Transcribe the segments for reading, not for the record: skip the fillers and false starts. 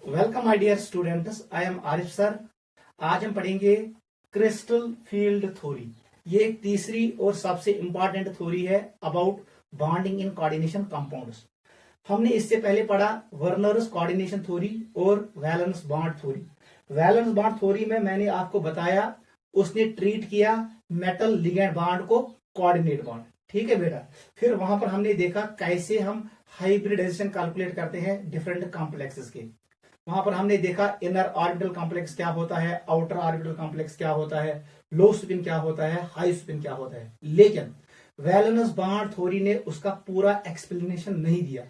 Welcome my dear students, I am Arif sir. आज हम पढ़ेंगे क्रिस्टल फील्ड थ्योरी। ये एक तीसरी और सबसे इंपॉर्टेंट थ्योरी है about bonding in coordination compounds. हमने इससे पहले पढ़ा वर्नर्स कोऑर्डिनेशन थ्योरी और valence bond theory. Valence bond theory में मैंने आपको बताया, उसने ट्रीट किया मेटल लिगेंड बॉन्ड को कोऑर्डिनेट बॉन्ड। ठीक है बेटा। फिर वहां पर हमने देखा कैसे हम हाइब्रिडाइजेशन कैलकुलेट करते हैं डिफरेंट कॉम्प्लेक्सेस के। वहां पर हमने देखा इनर ऑर्बिटल कॉम्प्लेक्स क्या होता है, आउटर ऑर्बिटल कॉम्प्लेक्स क्या होता है, लो स्पिन क्या होता है, हाई स्पिन क्या होता है। लेकिन वैलेंस बॉन्ड थ्योरी ने उसका पूरा एक्सप्लेनेशन नहीं दिया।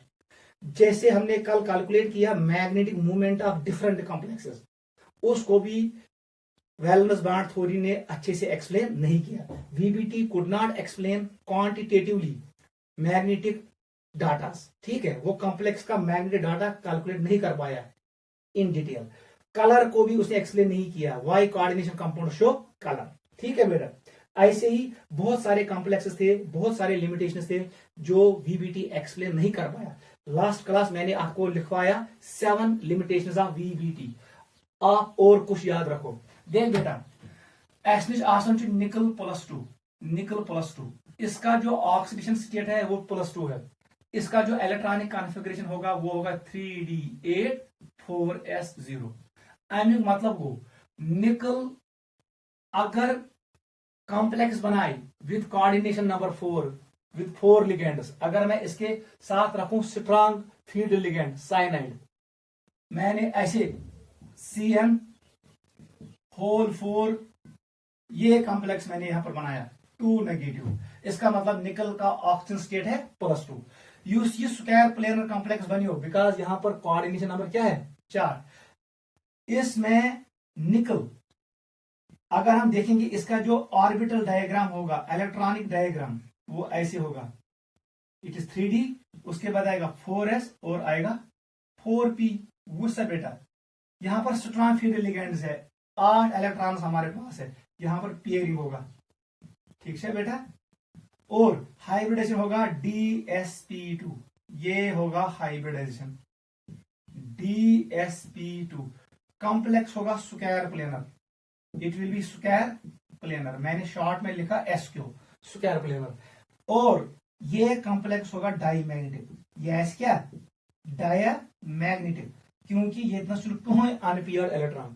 जैसे हमने कल कैलकुलेट किया magnetic movement of different complexes, उसको भी वैलेंस बॉन्ड थ्योरी ने अच्छे से एक्सप्लेन नहीं किया। VBT could not explain quantitatively magnetic data. ठीक है, वो कॉम्प्लेक्स का मैग्नेटिक डाटा कैलकुलेट नहीं कर पाया इन डिटेल। कलर को भी उसने एक्सप्लेन नहीं किया, why coordination compound show colour. ठीक है बेटा। ऐसे ही बहुत सारे कॉम्प्लेक्सेस थे, बहुत सारे लिमिटेशंस थे जो वीबीटी एक्सप्लेन नहीं कर पाया। लास्ट क्लास मैंने आपको लिखवाया 7 लिमिटेशंस ऑफ वीबीटी। आप और कुछ याद रखो। देख बेटा, एस निश आसान निकल +2, निकल +2। इसका जो ऑक्सीडेशन स्टेट है वो +2 है। इसका जो इलेक्ट्रॉनिक कॉन्फ़िगरेशन होगा वो होगा 3d8 4s0। अमिक मतलब गो निकल अगर कॉम्प्लेक्स बनाए with coordination number 4 with 4 ligands, अगर मैं इसके साथ रखूं स्ट्रॉन्ग फील्ड लिगेंड साइनाइड, मैंने ऐसे CN4 ये कॉम्प्लेक्स मैंने यहां पर बनाया 2 नेगेटिव। इसका मतलब निकल का ऑक्सीजन स्टेट है +2। ये स्क्वायर प्लेनर कॉम्प्लेक्स बनियो बिकॉज यहां पर कोऑर्डिनेशन नंबर क्या है 4। इसमें निकल अगर हम देखेंगे इसका जो ऑर्बिटल डायग्राम होगा, इलेक्ट्रॉनिक डायग्राम, वो ऐसे होगा। इट इज 3D, उसके बाद आएगा 4s और आएगा 4p। वो सब बेटा यहां पर स्ट्रॉन्ग फील्ड लिगेंड्स है, 8 इलेक्ट्रॉन्स हमारे पास है, यहां पर पेयरिंग होगा। ठीक है बेटा। और हाइब्रिडाइजेशन होगा DsP2, ये होगा हाइब्रिडाइजेशन DsP2। कॉम्प्लेक्स होगा square planar, it will B square planar, मैंने शॉर्ट में लिखा SQ, स्क्वायर प्लेनर। और ये कॉम्प्लेक्स होगा डाईमैग्नेटिक, यस क्या डायमैग्नेटिक, क्योंकि ये इतना सिर्फ अनपेयर्ड इलेक्ट्रॉन।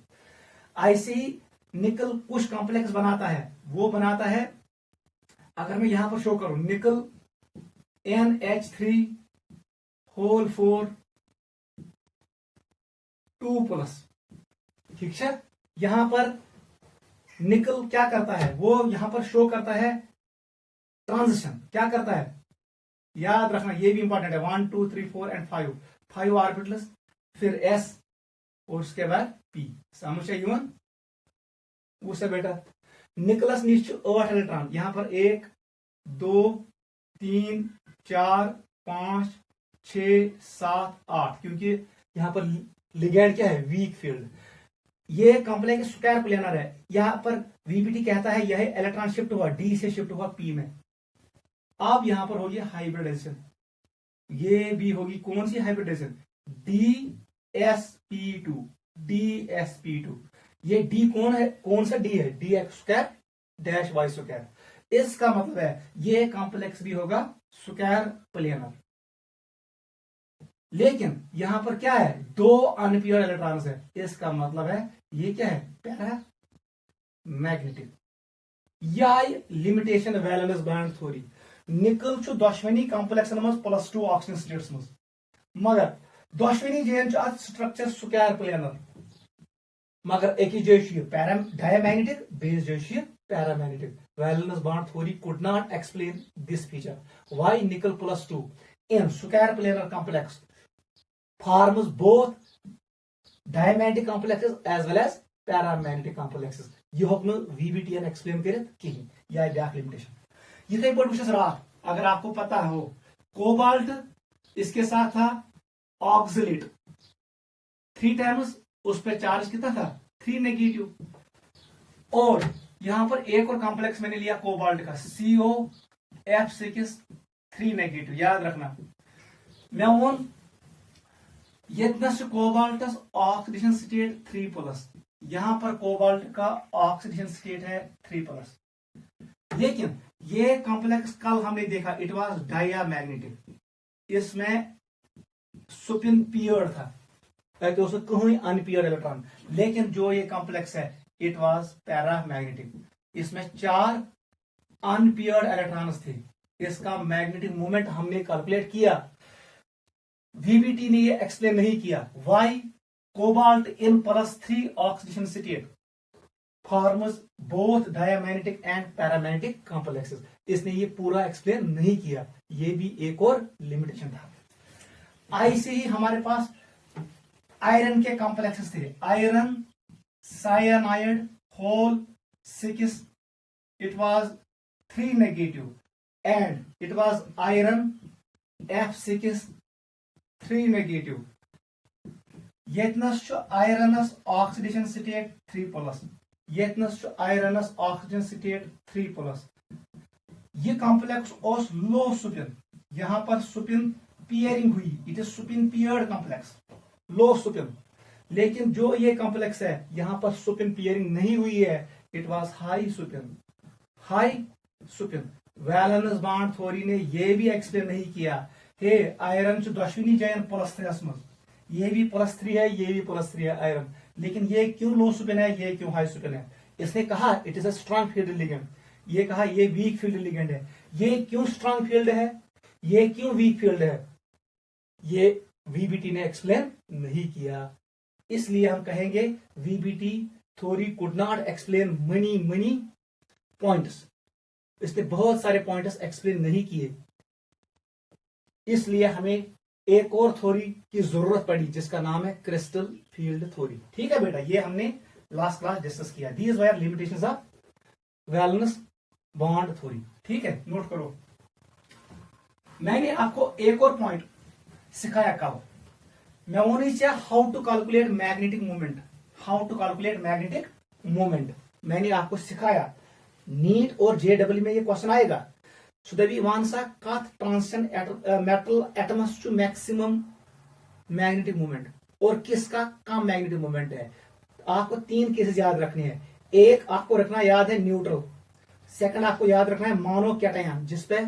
ऐसे ही निकल कुछ कॉम्प्लेक्स बनाता है, वो बनाता है अगर मैं यहां पर शो करूं निकल NH3 4 2+। ठीक है। यहां पर निकल क्या करता है, वो यहां पर शो करता है ट्रांजिशन। क्या करता है याद रखना, ये भी इंपॉर्टेंट है। 1 2 3 4 एंड 5 ऑर्बिटल्स, फिर S और उसके बाद P। समझ युवन उससे बेटा निकलस नीचे 8 इलेक्ट्रॉन, यहां पर 1 2 3 4 5 6 7 8, क्योंकि यहां पर लिगेंड क्या है वीक फील्ड। ये कॉम्प्लेक्स स्क्वायर प्लेनर है। यहां पर वीबीटी कहता है यह इलेक्ट्रॉन शिफ्ट हुआ D से शिफ्ट हुआ P में। अब यहां पर होगी हाइब्रिडाइजेशन, ये भी होगी कौन सी हाइब्रिडाइजेशन DsP2, DsP2। ये D कौन है, कौन सा D है, DX2-Y2। इसका मतलब है ये कॉम्प्लेक्स भी होगा स्क्वायर प्लेनर। लेकिन यहां पर क्या है 2 अनपेयर्ड इलेक्ट्रॉन्स है, इसका मतलब है ये क्या है पैरा मैग्नेटिक। या लिमिटेशन वैलेंस बॉन्ड थ्योरी। निकल दोशवनी कॉम्प्लेक्सन मज +2 ऑक्सीजन स्टेट्स मज, मगर दोशवनी जैन स्ट्रक्चर स्क्वायर प्लेनर, मगर एक जय डायमैग्नेटिक, बेस जय paramagnetic. Valence bond theory could not explain this feature why निकल +2 in square planar complex forms both diamagnetic complexes as well as paramagnetic complexes। ये होगा वीबीटी एक्सप्लेन करे कहीं या ब्याक लिमिटेशन। ये पढ़ रात अगर आपको पता हो कोबाल्ट इसके साथ था ऑक्सलेट 3 टाइम्स, उस पर चार्ज कितना था 3 नेगेटिव। और यहां पर एक और कॉम्प्लेक्स मैंने लिया कोबाल्ट का COF6 3 नेगेटिव। याद रखना मैं यतनस कोबाल्टस ऑक्सीडेशन स्टेट 3+, यहां पर कोबाल्ट का ऑक्सीडेशन स्टेट है 3+। लेकिन ये कॉम्प्लेक्स कल हमने देखा, इट वाज डायमैग्नेटिक, इसमें सुपिन पियर्ड था, ताकि उसमें कोई अनपियर्ड इलेक्ट्रॉन। लेकिन जो ये कॉम्प्लेक्स है इट वाज पैरामैग्नेटिक, इसमें 4 अनपियर्ड इलेक्ट्रॉन्स थे। इसका मैग्नेटिक मोमेंट हमने कैलकुलेट किया, वीबीटी ने ये एक्सप्लेन नहीं किया। Why? Cobalt in +3 oxidation state forms both diamagnetic and paramagnetic complexes. इसने ये पूरा एक्सप्लेन नहीं किया, ये भी एक और लिमिटेशन था। ऐसे ही हमारे पास आयरन के कॉम्प्लेक्सेस थे, iron cyanide whole 6, it was 3 negative, and it was iron F6 3 negative. यतनस आयरनस ऑक्सीडेशन स्टेट 3+, यतनस आयरनस ऑक्सीडेशन स्टेट 3+। ये कॉम्प्लेक्स और लो सुपिन, यहां पर सुपिन पियरिंग हुई, it is spin paired complex, low spin. लेकिन जो ये कॉम्प्लेक्स है यहां पर सुपिन पियरिंग नहीं हुई है, it was high Supin, high Supin. Valence bond theory ने यह भी एक्सप्लेन नहीं किया, हे आयरन दशवनी जायन +3 मज, ये भी +3 है, ये भी +3 है आयरन, लेकिन ये क्यों लो सुपिन है, ये क्यों हाई सुपिन है। इसने कहा it is a strong field ligand, ये कहा ये वीक फील्ड लिगेंड है। ये क्यों स्ट्रांग फील्ड है, ये क्यों वीक फील्ड है, ये वीबीटी ने एक्सप्लेन नहीं किया। इसलिए हम कहेंगे VBT theory could not explain money points, इसने बहुत सारे पॉइंट्स एक्सप्लेन नहीं किए। इसलिए हमें एक और थ्योरी की जरूरत पड़ी जिसका नाम है क्रिस्टल फील्ड थ्योरी। ठीक है बेटा, ये हमने लास्ट क्लास डिस्कस किया। These were limitations of valence bond theory. ठीक है, नोट करो। मैंने आपको एक और पॉइंट सिखाया कल, मैं वो नहीं चाह how to calculate magnetic moment, how to calculate magnetic moment मैंने आपको सिखाया। नीट और जेडब्ल्यू में ये क्वेश्चन आएगा, सुदवी वांसा कथ transition metal atoms to maximum magnetic moment, और किसका कम मैग्नेटिक मोमेंट है। आपको 3 केसेस याद रखने हैं। एक आपको रखना याद है न्यूट्रल, सेकंड आपको याद रखना है मोनो कैटायन जिसपे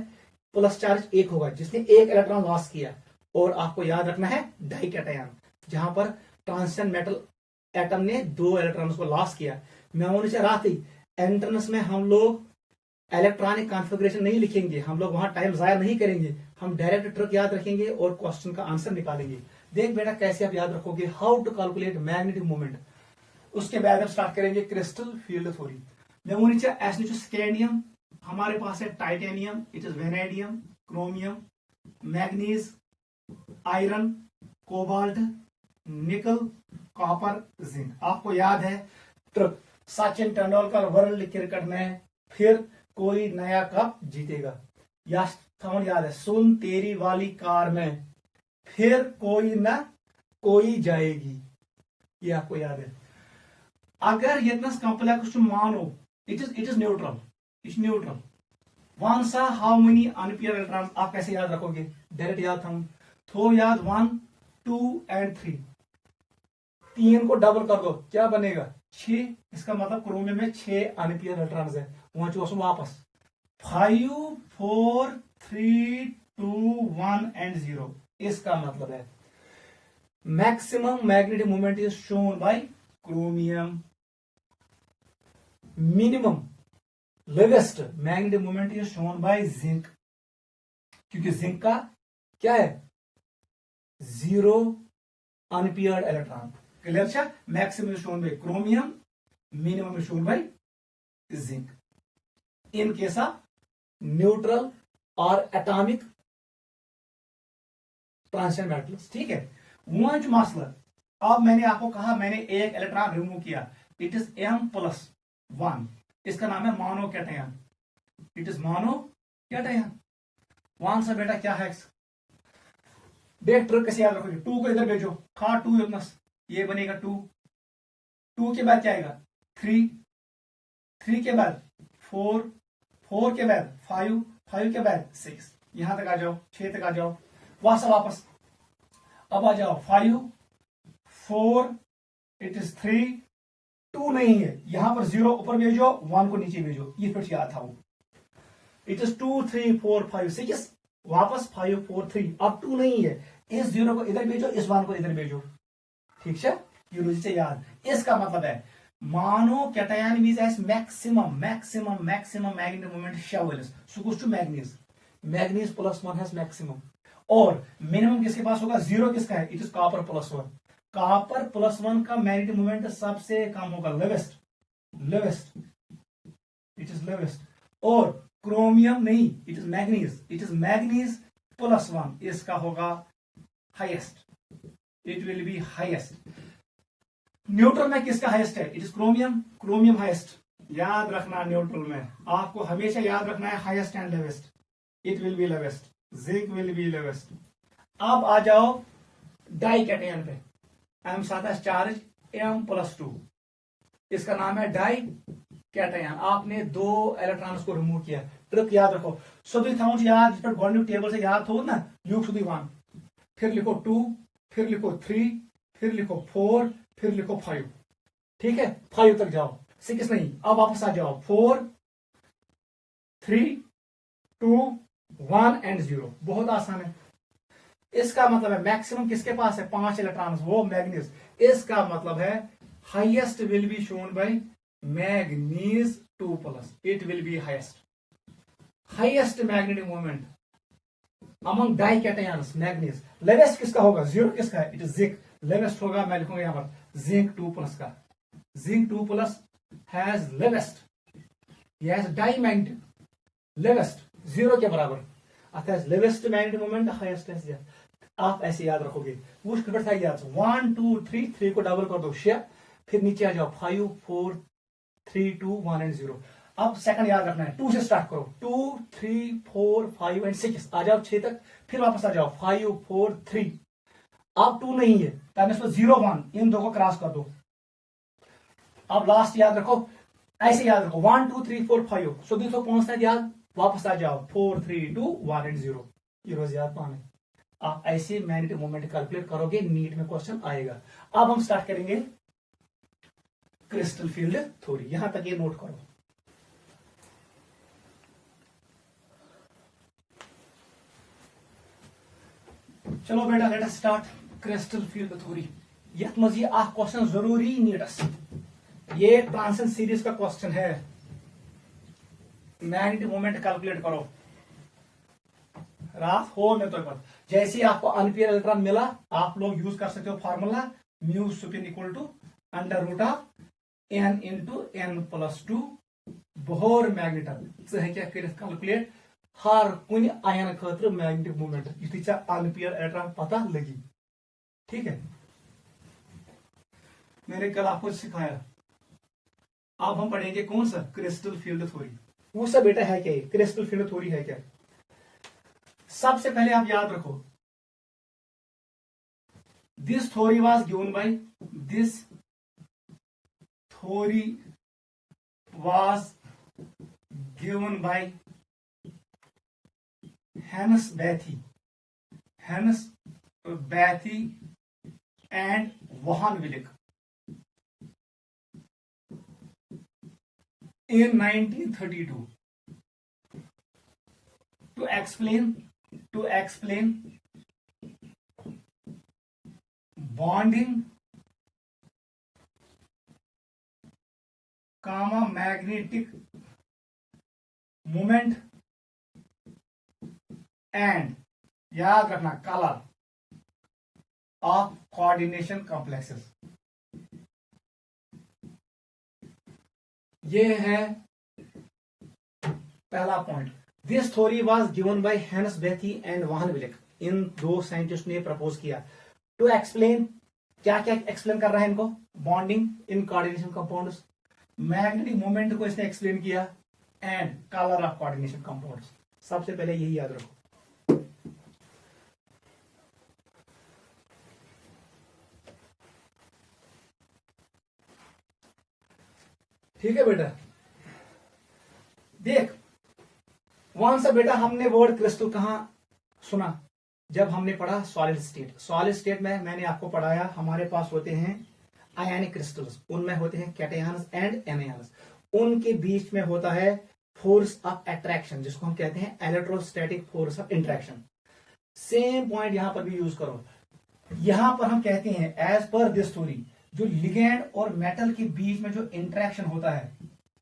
प्लस चार्ज 1 होगा, जिसने 1 इलेक्ट्रॉन लॉस किया, और आपको याद रखना है डाई कैटायन जहां पर ट्रांजिशन मेटल एटम ने 2 इलेक्ट्रॉन्स को लॉस किया। मैं वो नीचे रात ही एंट्रेंस में हम लोग इलेक्ट्रॉनिक कॉन्फ़िगरेशन नहीं लिखेंगे, हम लोग वहां टाइम जाया नहीं करेंगे, हम डायरेक्ट ट्रिक याद रखेंगे और क्वेश्चन का आंसर निकालेंगे। देख बेटा कैसे आप याद रखोगे, how to calculate magnetic moment. उसके बाद हम स्टार्ट करेंगे क्रिस्टल फील्ड थ्योरी। मैं वो नीचे एस नीचे स्कैंडियम, हमारे पास है titanium, it is vanadium, chromium, manganese, iron, cobalt, निकल, कॉपर, जिंक। आपको याद है trick, Sachin Tendulkar world cricket में फिर कोई नया कप जीतेगा, या याद है सुन तेरी वाली कार में फिर कोई ना कोई जाएगी, ये आपको याद है। अगर यतनस कॉम्प्लेक्स मानो it is neutral, it's neutral. One सा हाउ मेनी अनपेयर इलेक्ट्रॉन्स, आप कैसे याद रखोगे, डायरेक्ट याद हम थो याद 1 2 एंड 3, 3 को डबल कर दो क्या बनेगा 6, इसका मतलब क्रोमियम में 6 अनपेयर इलेक्ट्रॉन्स है, वहां चुसो वापस 5 4 3 2 1 एंड 0। इसका मतलब है maximum magnetic moment is shown by chromium, minimum lowest magnetic moment is shown by zinc, क्योंकि जिंक का क्या है 0 अनपेयर्ड इलेक्ट्रॉन। क्लियर है, maximum shown by chromium, minimum shown by zinc in case of neutral और atomic transition metals. ठीक है, वहां जो मसला, अब मैंने आपको कहा मैंने एक इलेक्ट्रॉन रिमूव किया, इट इज M+1, इसका नाम है mono cation, it is mono cation. वहां से बेटा क्या है, देख ट्रिक कैसे याद रखोगे, 2 को इधर भेजो, खा 2 प्लस, ये बनेगा 2, 2 के बाद क्या आएगा 3, 3 के बाद 4, 4 के बाद 5, 5 के बाद 6, यहां तक आ जाओ, 6 तक आ जाओ, वहां से वापस अब आ जाओ 5 4, इट इज 3, 2 नहीं है, यहां पर 0 ऊपर भेजो, 1 को नीचे भेजो, ये फिर याद था वो। इट इज 2, 3, 4, 5, 6, वापस 5, 4, 3, अब 2 नहीं है, इस 0 को इधर भेजो, इस 1 को इधर भेजो, ठीक है, ये रोजी से याद। इसका मतलब है मानो cation which has maximum magnetic moment शेवल्स so goes to manganese, manganese +1 has maximum, और मिनिमम किसके पास होगा, 0 किसका है, इट इज कॉपर +1, कॉपर +1 का मैग्नेटिक मोमेंट सबसे कम होगा, लेवेस्ट, इट इज लेवेस्ट, और क्रोमियम नहीं, इट इज मैग्नीज +1, इसका होगा highest, it will be highest. Neutral में किसका हाईएस्ट है, इट इज क्रोमियम हाईएस्ट, याद रखना न्यूट्रल में आपको हमेशा याद रखना है highest and lowest, it will be lowest, zinc will be lowest. अब आ जाओ डाई कैटायन पे, M साथ है चार्ज M+2, इसका नाम है डाई कैटायन, आपने 2 इलेक्ट्रॉन्स को रिमूव किया, ट्रिक याद रखो, सभी थाउंस याद, जिस पर गवर्नमेंट टेबल से याद हो ना, ल्यूक सुधी 1, फिर लिखो 2, फिर लिखो 3, फिर लिखो 4, फिर लिखो 5, ठीक है, 5 तक जाओ, 6 नहीं, अब वापस आ जाओ, 4, 3, 2, 1 एंड 0, बहुत आसान है। इसका मतलब है मैक्सिमम किसके पास है, 5 इलेक्ट्रॉन्स, वो मैग्नीज, इसका मतलब है highest will be shown by manganese 2+, it will be highest magnetic moment among di cations, manganese. Lowest किसका होगा, 0 किसका है, इट इज जिंक, लेवेस्ट होगा, मैं लिखूंगा यहां पर जिंक 2+ का, zinc 2+ has lowest, yes di magnetic lowest 0 के बराबर, अर्थात लेवेस्ट मैग्नेटिक मोमेंट हाईएस्ट है, आप ऐसे याद रखोगे, वो फिर था याद 1, 2, 3 को डबल कर दो 6, फिर नीचे आ जाओ 5, 4, 3, 2, 1 एंड 0। अब सेकंड याद रखना है, 2 से स्टार्ट करो, 2, 3, 4, 5 एंड 6, आ जाओ 6 तक, फिर वापस आ जाओ 5, 4, 3, अब 2 नहीं है, इसमें 0, 1, इन 2 को क्रॉस कर दो। अब लास्ट याद रखो, ऐसे याद रखो 1, 2, 3, 4, 5, सो 205 तक याद, वापस आ जाओ 4, 3, 2, 1 एंड 0, ये रोज याद पाने। आप ऐसे मैग्नेटिक मोमेंट कैलकुलेट करोगे, नीट में क्वेश्चन आएगा। अब हम स्टार्ट करेंगे क्रिस्टल फील्ड थ्योरी, यहां तक ये नोट करो। चलो बेटा, let us start crystal field theory. यथ मज ये क्वेश्चन जरूरी नीटस, ये ट्रांसेंड सीरीज का क्वेश्चन है, मैग्नेटिक मोमेंट कैलकुलेट करो, रात हो में तो पर जैसे आपको अनपेयर इलेक्ट्रॉन मिला, आप लोग यूज कर सकते हो formula mu spin equal to √n into n+2 Bohr magneton calculate हर कुन आयन खतर मैग्नेटिक मोमेंट युथी चा अनपेयर इलेक्ट्रॉन पता लगी, ठीक है, मैंने कल आपको सिखाया। अब हम पढ़ेंगे कौन सा, क्रिस्टल फील्ड थ्योरी। वो सब बेटा है क्या, क्रिस्टल फील्ड थ्योरी है क्या। सबसे पहले आप याद रखो, this theory was given by, this theory was given by Hans Bethe and Van Vleck in 1932 to explain bonding, magnetic moment and याद रखना कलर ऑफ कोऑर्डिनेशन कॉम्प्लेक्सेस। ये है पहला point. This theory was given by Hans Bethe and Van Vleck, इन 2 scientist ने propose किया। To explain, क्या क्या एक्सप्लेन कर रहा है इनको, bonding in coordination compounds, magnetic moment को इसने एक्सप्लेन किया, and colour of coordination compounds. सबसे पहले यही याद रखो। ठीक है बेटा, देख वहां से बेटा हमने वर्ड क्रिस्टल कहां सुना, जब हमने पढ़ा सॉलिड स्टेट में मैंने आपको पढ़ाया हमारे पास होते हैं आयनिक क्रिस्टल्स, उनमें होते हैं कैटायंस एंड एनायंस, उनके बीच में होता है फोर्स ऑफ अट्रैक्शन जिसको हम कहते हैं electrostatic force of interaction. Same point यहां पर भी यूज करो। यहां पर हम कहते हैं एज पर दिस थ्योरी जो लिगेंड और मेटल के बीच में जो इंट्रैक्शन होता है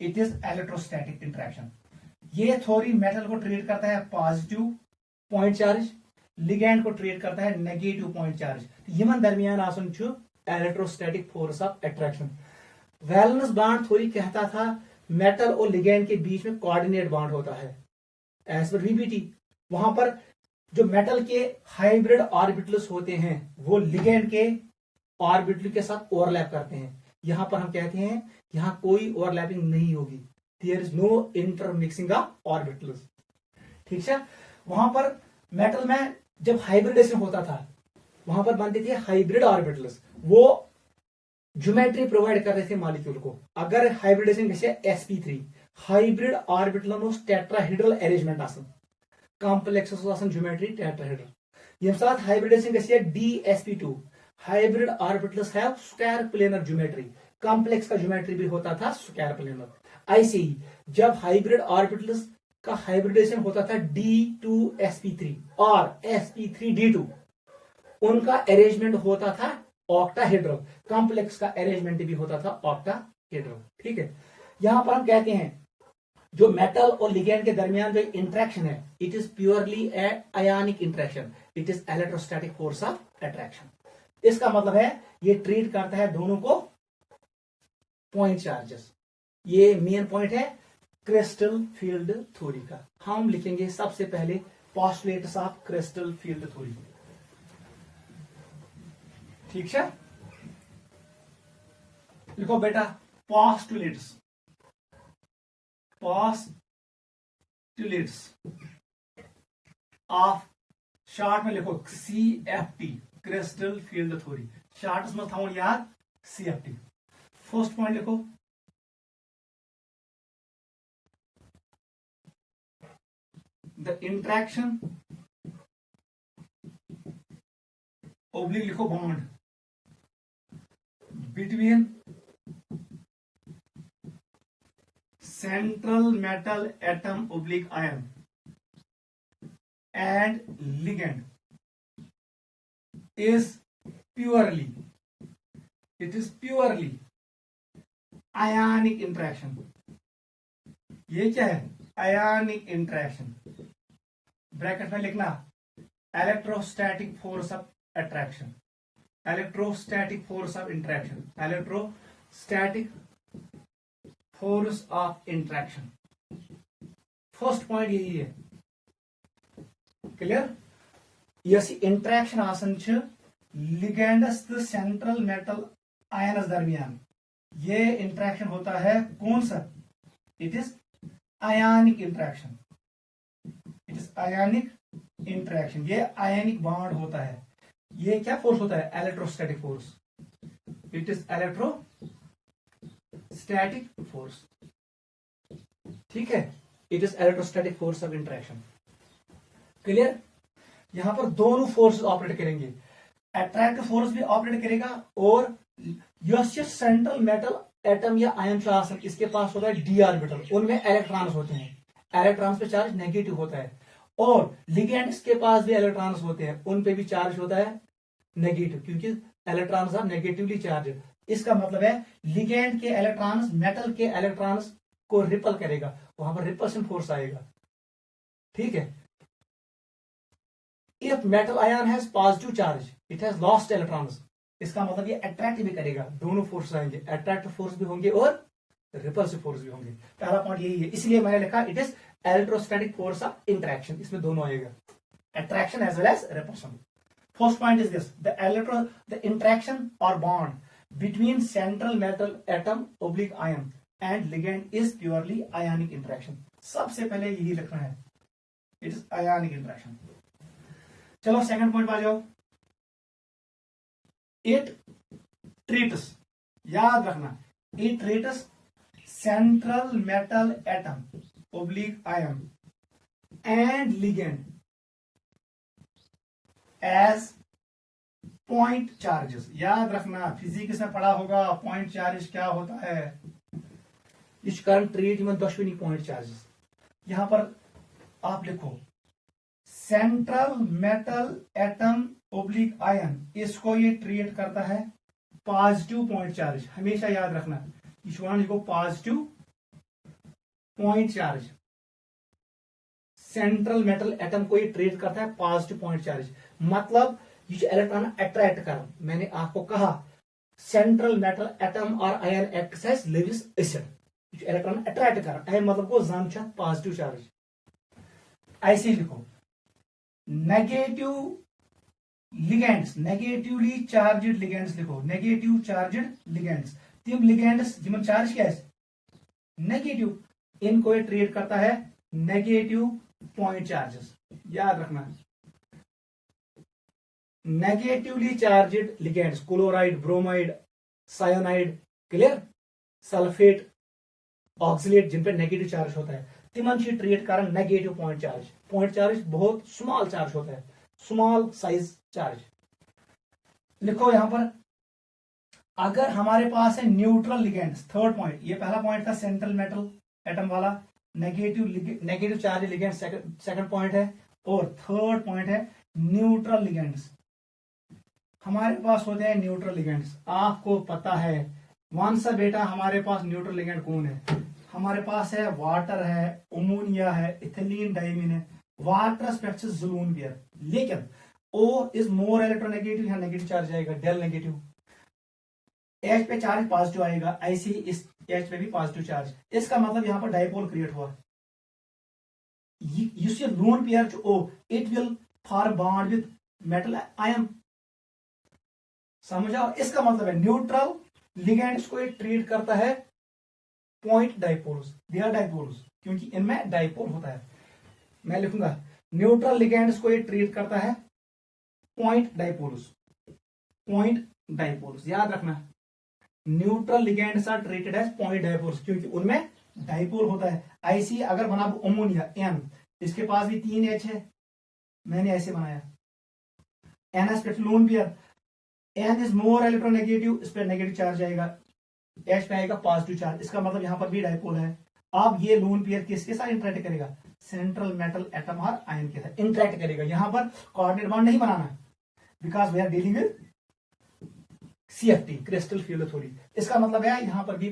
इट इज इलेक्ट्रोस्टैटिक इंट्रैक्शन। ये थ्योरी मेटल को ट्रीट करता है पॉजिटिव पॉइंट चार्ज, लिगेंड को ट्रीट करता है नेगेटिव पॉइंट चार्ज। यमन दरमियान आसन electrostatic force of attraction. Valence bond theory कहता था मेटल और लिगेंड के बीच में कोऑर्डिनेट बॉन्ड होता है एज पर वीबीटी। वहां पर जो मेटल के हाइब्रिड ऑर्बिटल्स होते हैं वो लिगेंड के ऑर्बिटल के साथ ओवरलैप करते हैं। यहां पर हम कहते हैं यहां कोई ओवरलैपिंग नहीं होगी, there is no intermixing of orbitals. ठीक है, वहां पर मेटल में जब हाइब्रिडेशन होता था वहां पर बनते थे हाइब्रिड ऑर्बिटल्स, वो ज्योमेट्री प्रोवाइड कर रहे थे मॉलिक्यूल को। अगर हाइब्रिडेशन जैसे sp3 hybrid orbital tetrahedral arrangement आसन कॉम्प्लेक्स ज्योमेट्री टेट्राहेड्रल। यम साथ हाइब्रिडेशन गई dsp2 hybrid orbitals have square planar geometry, complex का ज्योमेट्री भी होता था स्क्वायर प्लेनर। ऐसे ही जब हाइब्रिड ऑर्बिटल्स का हाइब्रिडेशन होता था d2sp3 और sp3d2 उनका अरेंजमेंट होता था ऑक्टाहेड्रल, कॉम्प्लेक्स का अरेंजमेंट भी होता था ऑक्टाहेड्रल। ठीक है, यहां पर हम कहते हैं जो मेटल और लिगेंड के दरमियान जो इंट्रैक्शन है it is purely ionic interaction, it is electrostatic force of attraction. इसका मतलब है ये ट्रीट करता है दोनों को पॉइंट चार्जेस। ये मेन पॉइंट है क्रिस्टल फील्ड थ्योरी का। हम लिखेंगे सबसे पहले postulates of crystal field theory. ठीक है, लिखो बेटा पोस्टुलेट्स ऑफ, शॉर्ट में लिखो CFT crystal field theory. Short में था याद CFT। फर्स्ट पॉइंट लिखो द इंट्रैक्शन ओब्लिक लिखो bond between central metal atom oblique ion and ligand is purely ionic interaction। ये क्या है? आयनिक इंट्रैक्शन। ब्रैकेट में लिखना electrostatic force of attraction, electrostatic force of interaction, electrostatic force of interaction. First point यही है, clear? Yes interaction आसन लिगेंडस तो central metal आयनस दरमियान ये इंट्रैक्शन होता है कौन सा? It is ionic interaction, it is ionic interaction. ये आयनिक बॉन्ड होता है। ये क्या फोर्स होता है? Electrostatic force, it is electrostatic force. ठीक है, it is electrostatic force of interaction. Clear? यहां पर दोनों फोर्स ऑपरेट करेंगे, अट्रैक्टिव फोर्स भी ऑपरेट करेगा और सेंट्रल मेटल एटम या आयन इसके पास होता है डी ऑर्बिटल, उनमें इलेक्ट्रॉन्स होते हैं, इलेक्ट्रॉन्स पे चार्ज नेगेटिव होता है। और लिगेंड्स के पास भी इलेक्ट्रॉन्स होते हैं, उन पे भी चार्ज होता है नेगेटिव, क्योंकि इलेक्ट्रॉन्स आर नेगेटिवली चार्ज। इसका मतलब है लिगेंड के इलेक्ट्रॉन्स मेटल के इलेक्ट्रॉन्स को रिपल करेगा, वहां पर रिपल्शन फोर्स आएगा। ठीक है, if metal ion has positive charge it has lost electrons, इसका मतलब ये अट्रैक्ट भी करेगा, दोनों फोर्स आएंगे, अट्रैक्टिव फोर्स भी होंगे और रिपल्सिव फोर्स भी होंगे। पहला पॉइंट यही है, इसलिए मैंने लिखा it is electrostatic force of interaction. इसमें दोनों आएगा, attraction as well as repulsion. First point is this, the interaction और bond between central metal atom oblique ion and ligand is purely ionic interaction. सबसे पहले यही लिखना है, इट इज आयनिक इंटरेक्शन। चलो सेकंड पॉइंट पर आ जाओ, इट ट्रीट्स, याद रखना, it treats central metal atom oblique ion and ligand as point charges. याद रखना, फिजिक्स में पढ़ा होगा पॉइंट चार्ज क्या होता है। इस कारण ट्रीट में दशवनी पॉइंट चार्जेस। यहां पर आप लिखो central metal atom oblique ion, इसको ये ट्रीट करता है पॉजिटिव पॉइंट चार्ज। हमेशा याद रखना, लिखो positive point charge. Central metal atom को ये ट्रीट करता है पॉजिटिव पॉइंट चार्ज, मतलब ये इलेक्ट्रॉन अट्रैक्ट कर। मैंने आपको कहा सेंट्रल मेटल एटम और ion act as Lewis acid, electron attract कर मतलब को जम पॉजिटिव चार्ज। ऐसे ही लिखो negative ligands, negatively charged ligands लिखो, नेगेटिव चार्ज्ड लिगेंड्स। तिम लिगेंड्स जिमन चार्ज क्या है नेगेटिव, इनको ये ट्रीट करता है नेगेटिव पॉइंट चार्जेस। याद रखना negatively charged ligands, chloride, bromide, cyanide, clear, sulphate, oxalate, जिन पे नेगेटिव चार्ज होता है तिमन ट्रीट कर negative point charge. Point charge बहुत स्मॉल चार्ज होता है, स्मॉल साइज चार्ज। लिखो यहां पर अगर हमारे पास है न्यूट्रल लिगेंड्स, थर्ड पॉइंट, ये पहला पॉइंट था सेंट्रल मेटल एटम वाला, negative charge ligand second point है, और थर्ड पॉइंट है न्यूट्रल लिगेंड्स। हमारे पास होते हैं न्यूट्रल लिगेंड्स। आपको पता है वन सा बेटा हमारे पास न्यूट्रल लिगेंड कौन है? हमारे पास है वाटर है, अमोनिया है, इथिलीन डाइमीन है। वाटर स्पेक्ट्स ज़ूलोन पेयर, लेकिन O इज मोर इलेक्ट्रोनेगेटिव, यहां नेगेटिव चार्ज आएगा, डेल नेगेटिव। H पे चार्ज पॉजिटिव आएगा, ऐसे ही इस H पे भी पॉजिटिव चार्ज। इसका मतलब यहां पर डाइपोल क्रिएट हुआ। ये लोन पेयर जो O, it will form bond with metal ion. समझ आओ, इसका मतलब है न्यूट्रल लिगेंड्स को ट्रीट करता है point dipoles, they are dipoles, क्योंकि इनमें डाइपोल होता है। मैं लिखूंगा न्यूट्रल लिगेंड्स को ये ट्रीट करता है पॉइंट डाइपोल्स, पॉइंट डाइपोल्स। याद रखना neutral ligands are treated as point dipoles, क्योंकि उनमें डाइपोल होता है। ऐसी अगर बना अमोनिया N, इसके पास भी 3 H है, मैंने ऐसे बनाया N aspect lone pair, N is more electronegative, इस पर नेगेटिव चार्ज आएगा, H पे आएगा पॉजिटिव चार्ज। इसका मतलब यहां पर भी डाइपोल है। अब ये लोन पेयर किसके साथ इंटरेक्ट करेगा? सेंट्रल मेटल एटम और आयन के साथ इंटरेक्ट करेगा। यहां पर कोऑर्डिनेट बॉन्ड नहीं बनाना, because we are dealing with CFT, crystal field theory. इसका मतलब है यहां पर भी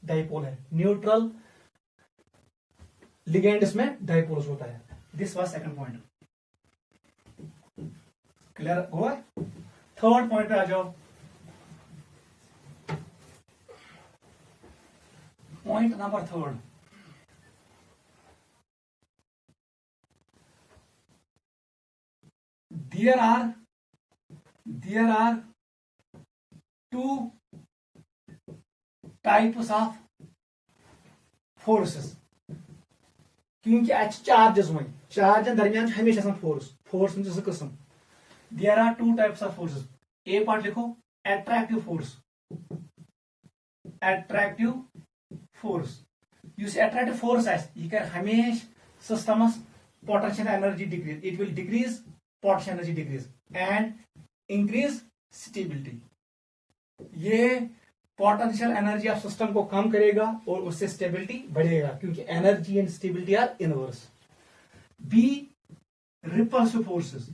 डाइपोल है, न्यूट्रल लिगेंड्स में डाइपोल्स होता है। This was second point, clear हुआ? थर्ड पॉइंट पे आ जाओ। Point number third, there are two types of forces, क्योंकि H चार्जेस वही चार्ज दरमियान हमेशा फोर्स में जो किस्म। there are two types of forces। A part लिखो अट्रैक्टिव फोर्स, अट्रैक्टिव फोर्स। युस अट्रैक्टिव फोर्स यह कर हमेशा सिस्टमस potential energy decrease, it will decrease potential energy decrease and increase stability. ये पोटेंशियल एनर्जी ऑफ सिस्टम को कम करेगा और उससे स्टेबिलिटी बढ़ेगा, क्योंकि energy and stability are inverse. B repulsive forces,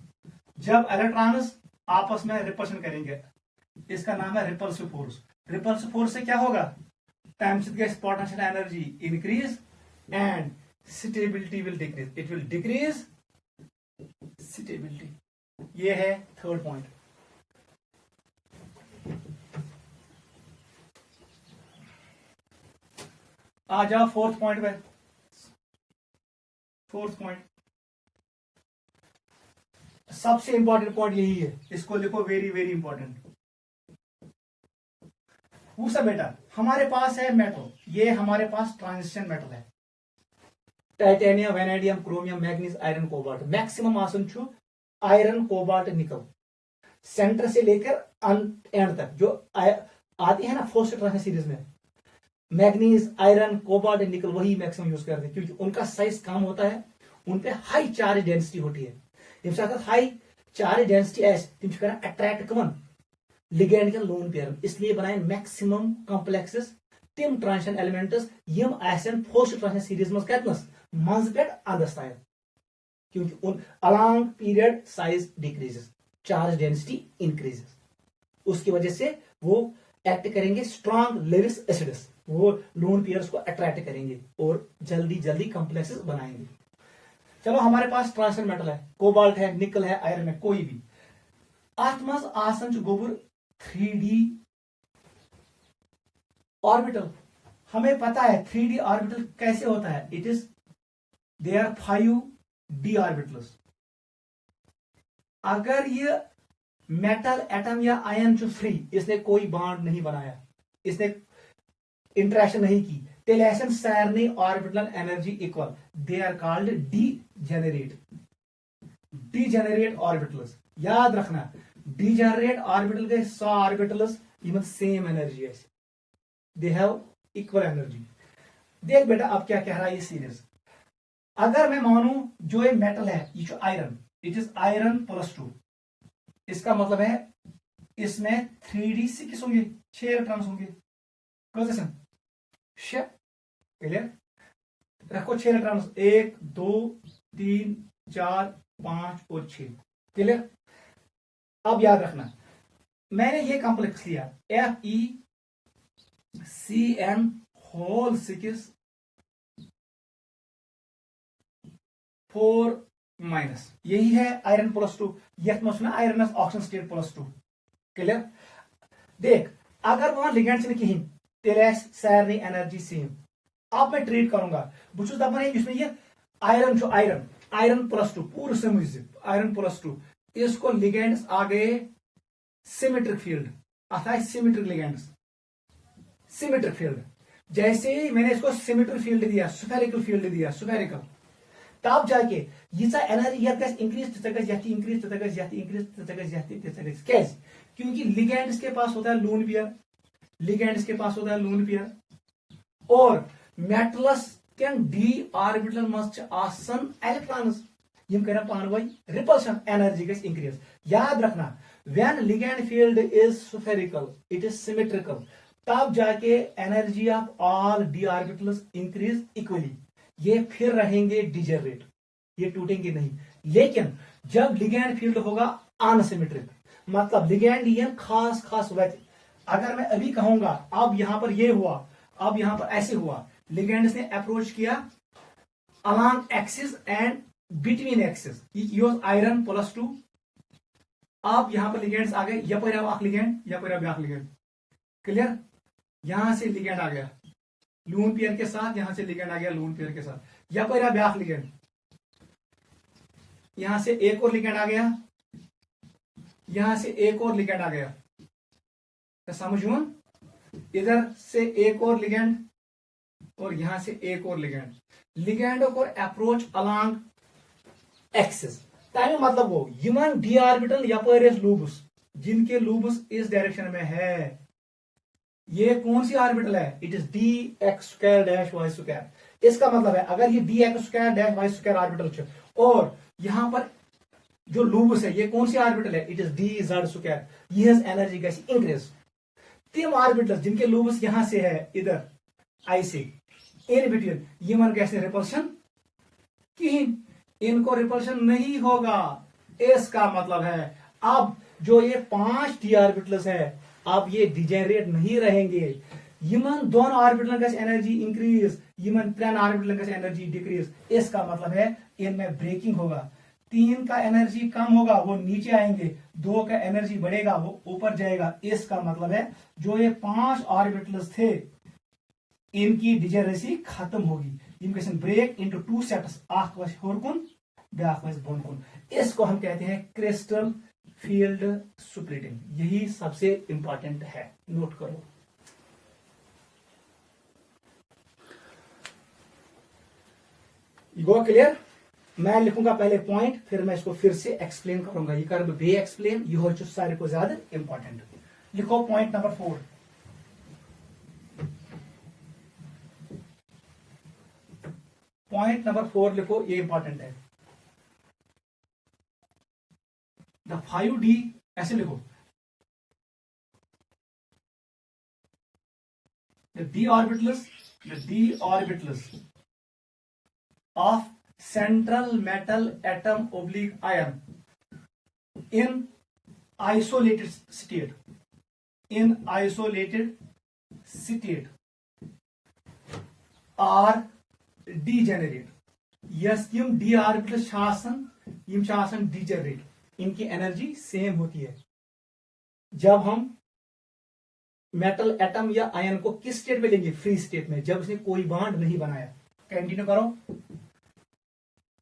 जब इलेक्ट्रॉन्स आपस में रिपल्शन करेंगे, इसका नाम है रिपल्सिव फोर्स। रिपल्सिव फोर्स से क्या होगा? Potential energy increase and stability will decrease, it will decrease stability. ये है थर्ड पॉइंट। आ जाओ फोर्थ पॉइंट पे। फोर्थ पॉइंट सबसे इंपॉर्टेंट पॉइंट यही है, इसको लिखो वेरी वेरी इंपॉर्टेंट। पूछा बेटा हमारे पास है मेटल, ये हमारे पास ट्रांजिशन मेटल है, titanium, vanadium, chromium, manganese, iron, cobalt. Maximum आसन छू आयरन, कोबाल्ट, निकल, सेंटर से लेकर एंड तक जो आती है ना फर्स्ट ट्रांजिशन सीरीज में, मैग्नीज, आयरन, कोबाल्ट, निकल वही मैक्सिमम यूज करते हैं, क्योंकि उनका साइज कम होता है, उनपे हाई चार्ज डेंसिटी होती है। हाई चार्ज डेंसिटी तुम अट्रैक्ट कमन लिगेंड के लोन पेयर, इसलिए बनाए मैक्सिमम कॉम्प्लेक्सेस तिम ट्रांजिशन एलिमेंट्स यम आसन फर्स्ट ट्रांजिशन सीरीज मज कतनस मंज पे अंदस तान, क्योंकि उन along period size decreases, charge density increases, उसकी वजह से वो एक्ट करेंगे स्ट्रॉन्ग लेविस एसिड्स, वो लोन पेयर्स को अट्रैक्ट करेंगे और जल्दी जल्दी कॉम्प्लेक्सेस बनाएंगे। चलो हमारे पास ट्रांजिशन मेटल है, कोबाल्ट है, निकल है, आयरन है, कोई भी अत मज आसन गोबर 3D ऑर्बिटल। हमें पता है 3D ऑर्बिटल कैसे होता है, it is they are 5D orbitals. अगर ये मेटल एटम या आयन जो फ्री, इसने कोई बॉन्ड नहीं बनाया, इसने इंटरेक्शन नहीं की, तेलेसन सारनी orbital energy equal, they are called degenerate orbitals. याद रखना डीजेनरेट ऑर्बिटल गए 100 orbitals even same energy, they have equal energy. देख बेटा अब क्या कह रहा है ये सीरीज, अगर मैं मानू जो ये मेटल है, ये जो आयरन, इट इज आयरन +2, इसका मतलब है इसमें 3D से किस होंगे, 6 इलेक्ट्रॉन्स होंगे, क्लियर, रखो 6 इलेक्ट्रॉन्स, 1 2 3 4 5 और 6, क्लियर। अब याद रखना मैंने ये कॉम्प्लेक्स लिया FeCN होल 6 4-, यही है आयरन +2, यथ में आयरन ऑक्सीजन स्टेट +2, क्लियर। देख अगर वहां लिगेंड कहीं तेल सारे एनर्जी सेम, अब मैं ट्रीट करूंगा बुझ दपान इसमें ये आयरन जो आयरन +2 पूरे समझ आयरन +2, इसको लिगेंड्स आ गए सिमेट्रिक फील्ड, अथा सिमेट्रिक लिगेंड्स, सिमेट्रिक फील्ड। जैसे ही मैंने इसको सिमेट्रिक फील्ड दिया, स्फेरिकल फील्ड दिया, स्फेरिकल, तब जाके यीचा एनर्जी यथ गस इंक्रीज तथ गस यथ इंक्रीज तथ गस यथ इंक्रीज तथ गस यथ तथ गस, कैसे, क्योंकि लिगेंड्स के पास होता है लोन पेयर, लिगेंड्स के पास होता है लोन पेयर, और मेटलस के डी ऑर्बिटल मज आसन इलेक्ट्रॉन्स, यम कर पान वही रिपल्शन, एनर्जी गस इंक्रीज। याद रखना when ligand field is spherical, it is symmetrical, तब जाके energy of all D orbitals increase equally, ये फिर रहेंगे डिजेनरेट, ये टूटेंगे नहीं। लेकिन जब लिगेंड फील्ड होगा अनसिमेट्रिक, मतलब लिगेंड ये खास खास वैसे, अगर मैं अभी कहूंगा अब यहां पर ये हुआ, अब यहां पर ऐसे हुआ, लिगेंड्स ने अप्रोच किया along axis and between axis, ये आयरन +2, अब यहां पर लिगेंड्स आ गए, यपर आख लिगेंड, यपर ब्याख लिगेंड, क्लियर। यहां से लिगेंड आ गया लून पेयर के साथ, यहां से लिगेंड आ गया लून पेयर के साथ, यपर ब्याख लिगेंड, यहां से एक और लिगेंड आ गया, यहां से एक और लिगेंड आ गया, समझो, इधर से एक और लिगेंड और यहां से एक और लिगेंड, लिगेंड और अप्रोच अलोंग एक्सिस, ताकि मतलब वो यमन डी ऑर्बिटल यपर लूब्स, जिनके लूब्स इस डायरेक्शन में है, ये कौन सी ऑर्बिटल है, इट इज dx² -y²। इसका मतलब है अगर ये dx² -y² ऑर्बिटल और यहां पर जो लूब्स है, ये कौन सी ऑर्बिटल है, इट इज dz², ये एनर्जी कैसी इंक्रीज। तीन ऑर्बिटल्स जिनके लूब्स यहां से है, इधर आई से इन बिटवीन, ये मन कैसे रिपल्शन की, इनको रिपल्शन नहीं होगा। इसका मतलब है अब जो ये 5 डी ऑर्बिटल्स है, अब ये डिजेनरेट नहीं रहेंगे, यमन दोनों ऑर्बिटल का एनर्जी इंक्रीज, यमन 3 ऑर्बिटल का एनर्जी डिक्रीज। इसका मतलब है इनमें ब्रेकिंग होगा, 3 का एनर्जी कम होगा वो नीचे आएंगे, 2 का एनर्जी बढ़ेगा वो ऊपर जाएगा। इसका मतलब है जो ये 5 ऑर्बिटल्स थे इनकी डिजेनरेसी खत्म होगी, इनके ब्रेक इनटू 2 सेट्स, आख वस होर कुन ब्याख वस बोन कुन। इसको हम कहते हैं क्रिस्टल फील्ड स्प्लिटिंग, यही सबसे इंपॉर्टेंट है, नोट करो। Go clear. मैं लिखूंगा पहले पॉइंट, फिर मैं इसको फिर से एक्सप्लेन करूंगा, ये कर बे एक्सप्लेन, ये हो सारे को ज्यादा इंपॉर्टेंट। लिखो पॉइंट नंबर 4, पॉइंट नंबर 4 लिखो, ये इंपॉर्टेंट है। द 5d, ऐसे लिखो, the d orbitals of central metal atom oblique ion in isolated state are degenerate. Yes M D orbital degenerate, इनकी एनर्जी सेम होती है। जब हम मेटल एटम या आयन को किस स्टेट में लेंगे? फ्री स्टेट में, जब इसने कोई बॉन्ड नहीं बनाया। कंटिन्यू करो।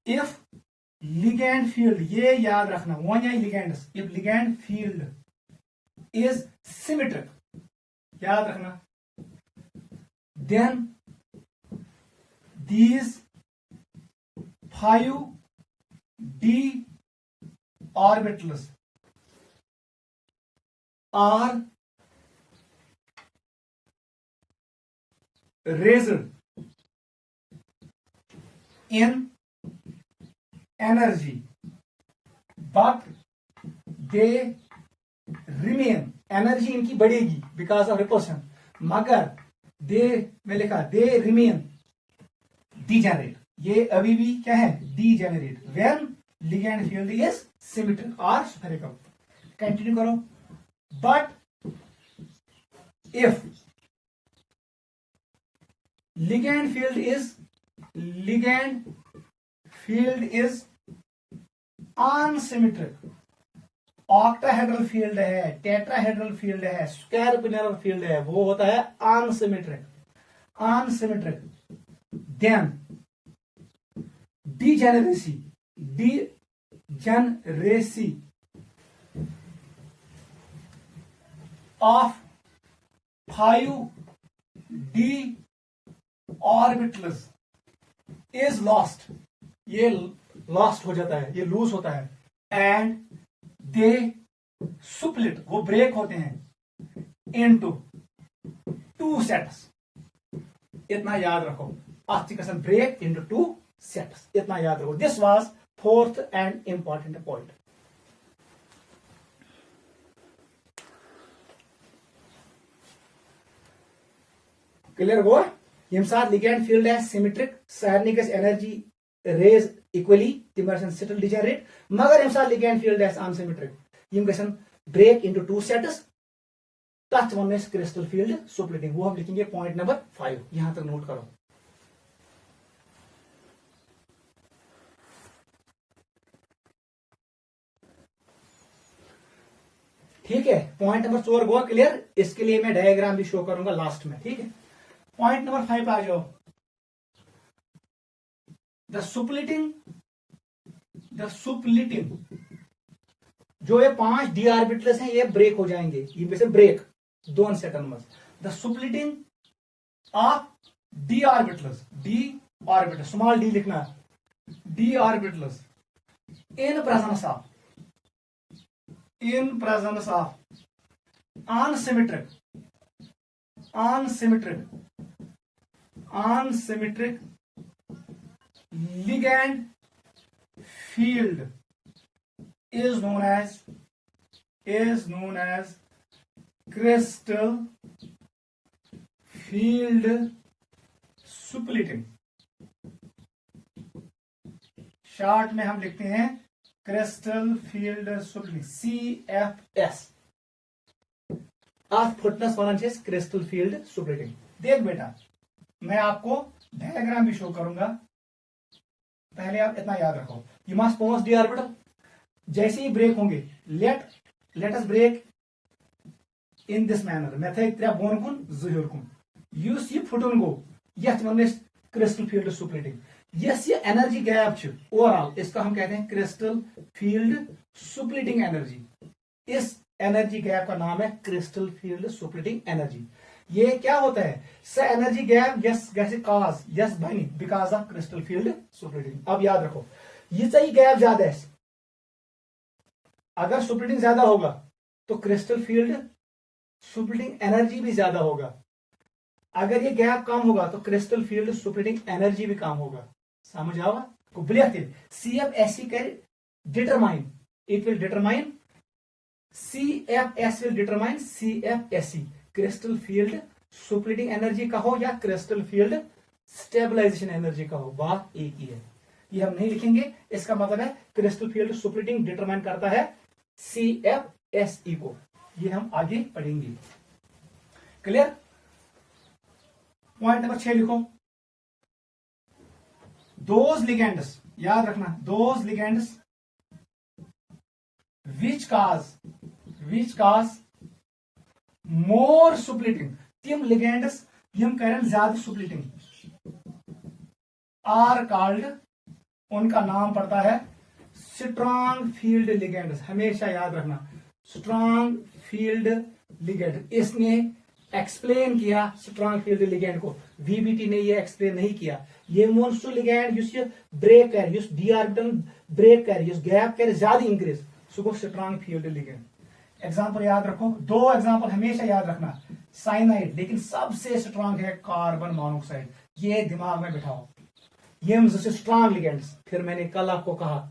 इफ लिगैंड फील्ड, ये याद रखना, one I ligands, if ligand field is symmetric, याद रखना, then these 5d orbitals are raised in energy, but they remain, energy इनकी बढ़ेगी बिकॉज ऑफ रिपल्शन, मगर दे में लिखा दे रिमेन डिजेनरेट, ये अभी भी क्या है? Degenerate when ligand field is symmetric और स्फेरिकल। कंटिन्यू करो। But if ligand field is unsymmetric, octahedral field है, टेट्राहेड्रल फील्ड है, स्क्वायर पिलर फील्ड है, वो होता है unsymmetric, then degeneracy of 5d orbitals is lost, ये लॉस्ट हो जाता है, ये लूज होता है, एंड दे सुप्लिट, वो ब्रेक होते हैं इनटू 2 सेट्स। इतना याद रखो, ऑस्टिकेशन ब्रेक इनटू 2 सेट्स, इतना याद रखो। This was 4th and important point. Clear हुआ? यम साथ लिगैंड फील्ड है सिमेट्रिक, सारनिकस एनर्जी रेज इक्वली, तिम गसन सेटल डिजेनरेट, मगर यम साथ लिगैंड फील्ड है अनसिमेट्रिक, यम गसन ब्रेक इनटू 2 सेट्स, टच one is crystal field splitting. वो हम लिखेंगे पॉइंट नंबर 5, यहां तक नोट करो। ठीक है, पॉइंट नंबर 4 हुआ क्लियर। इसके लिए मैं डायग्राम भी शो करूंगा लास्ट में। ठीक है, पॉइंट नंबर 5 आ जाओ। द सुप्लिटिंग, जो ये 5 डी ऑर्बिटल्स हैं ये ब्रेक हो जाएंगे, ये वैसे ब्रेक 2 सेकंड में। The splitting of d orbital, small d लिखना, d orbitals in presence of unsymmetric ligand field is known as crystal field splitting। Short में हम लिखते हैं क्रिस्टल फील्ड स्प्लिटिंग, CFS। आप फुटनेस वन क्रिस्टल फील्ड स्प्लिटिंग। देख बेटा, मैं आपको डायग्राम भी शो करूंगा, पहले आप इतना याद रखो। You must pause D orbital, जैसे ही ब्रेक होंगे, let us break in this manner, मैं थे 3 बोन कुन 2 हेर कुन, युस ये फुटन गो, यथ वन क्रिस्टल फील्ड स्प्लिटिंग। यस ये एनर्जी गैप ओवरऑल, इसका हम कहते हैं क्रिस्टल फील्ड स्प्लिटिंग एनर्जी। इस एनर्जी गैप का नाम है क्रिस्टल फील्ड स्प्लिटिंग एनर्जी। ये क्या होता है? स एनर्जी गैप यस कैसे काज यस बनी because of crystal field splitting. अब याद रखो, ये सही गैप ज्यादा है, अगर स्प्लिटिंग ज्यादा होगा तो क्रिस्टल फील्ड स्प्लिटिंग एनर्जी भी ज्यादा होगा, अगर ये गैप कम होगा तो क्रिस्टल फील्ड स्प्लिटिंग एनर्जी भी कम होगा। समझ आवा को ब्लेख CFSC कर determine it will determine CFS will determine CFSE, crystal field splitting energy का हो या crystal field stabilization energy का हो, बात एक ही है। ये हम नहीं लिखेंगे, इसका मतलब है crystal field splitting डिटरमाइन करता है CFSE को। ये हम आगे पढ़ेंगे। क्लियर? पॉइंट नंबर 6 लिखो। Those ligands, याद रखना, those ligands which cause more splitting, तिम ligands यम करें ज्यादा splitting are called, उनका नाम पड़ता है strong field ligands। हमेशा याद रखना, strong field ligand। इसने एक्सप्लेन किया स्ट्रॉन्ग फील्ड लिगेंड को, वीबीटी ने ये एक्सप्लेन नहीं किया। ये मोन्सु लिगेंड युस ब्रेक कर, युस डी ऑर्बिटल ब्रेक कर, युस गैप कर ज्यादा इंक्रीज, सो गो स्ट्रॉन्ग फील्ड लिगेंड। एग्जांपल याद रखो, 2 एग्जांपल हमेशा याद रखना, साइनाइड, लेकिन सबसे स्ट्रॉन्ग है कार्बन मोनोऑक्साइड। ये दिमाग में बिठाओ, ये स्ट्रॉन्ग लिगेंड्स। फिर मैंने कल आपको कहा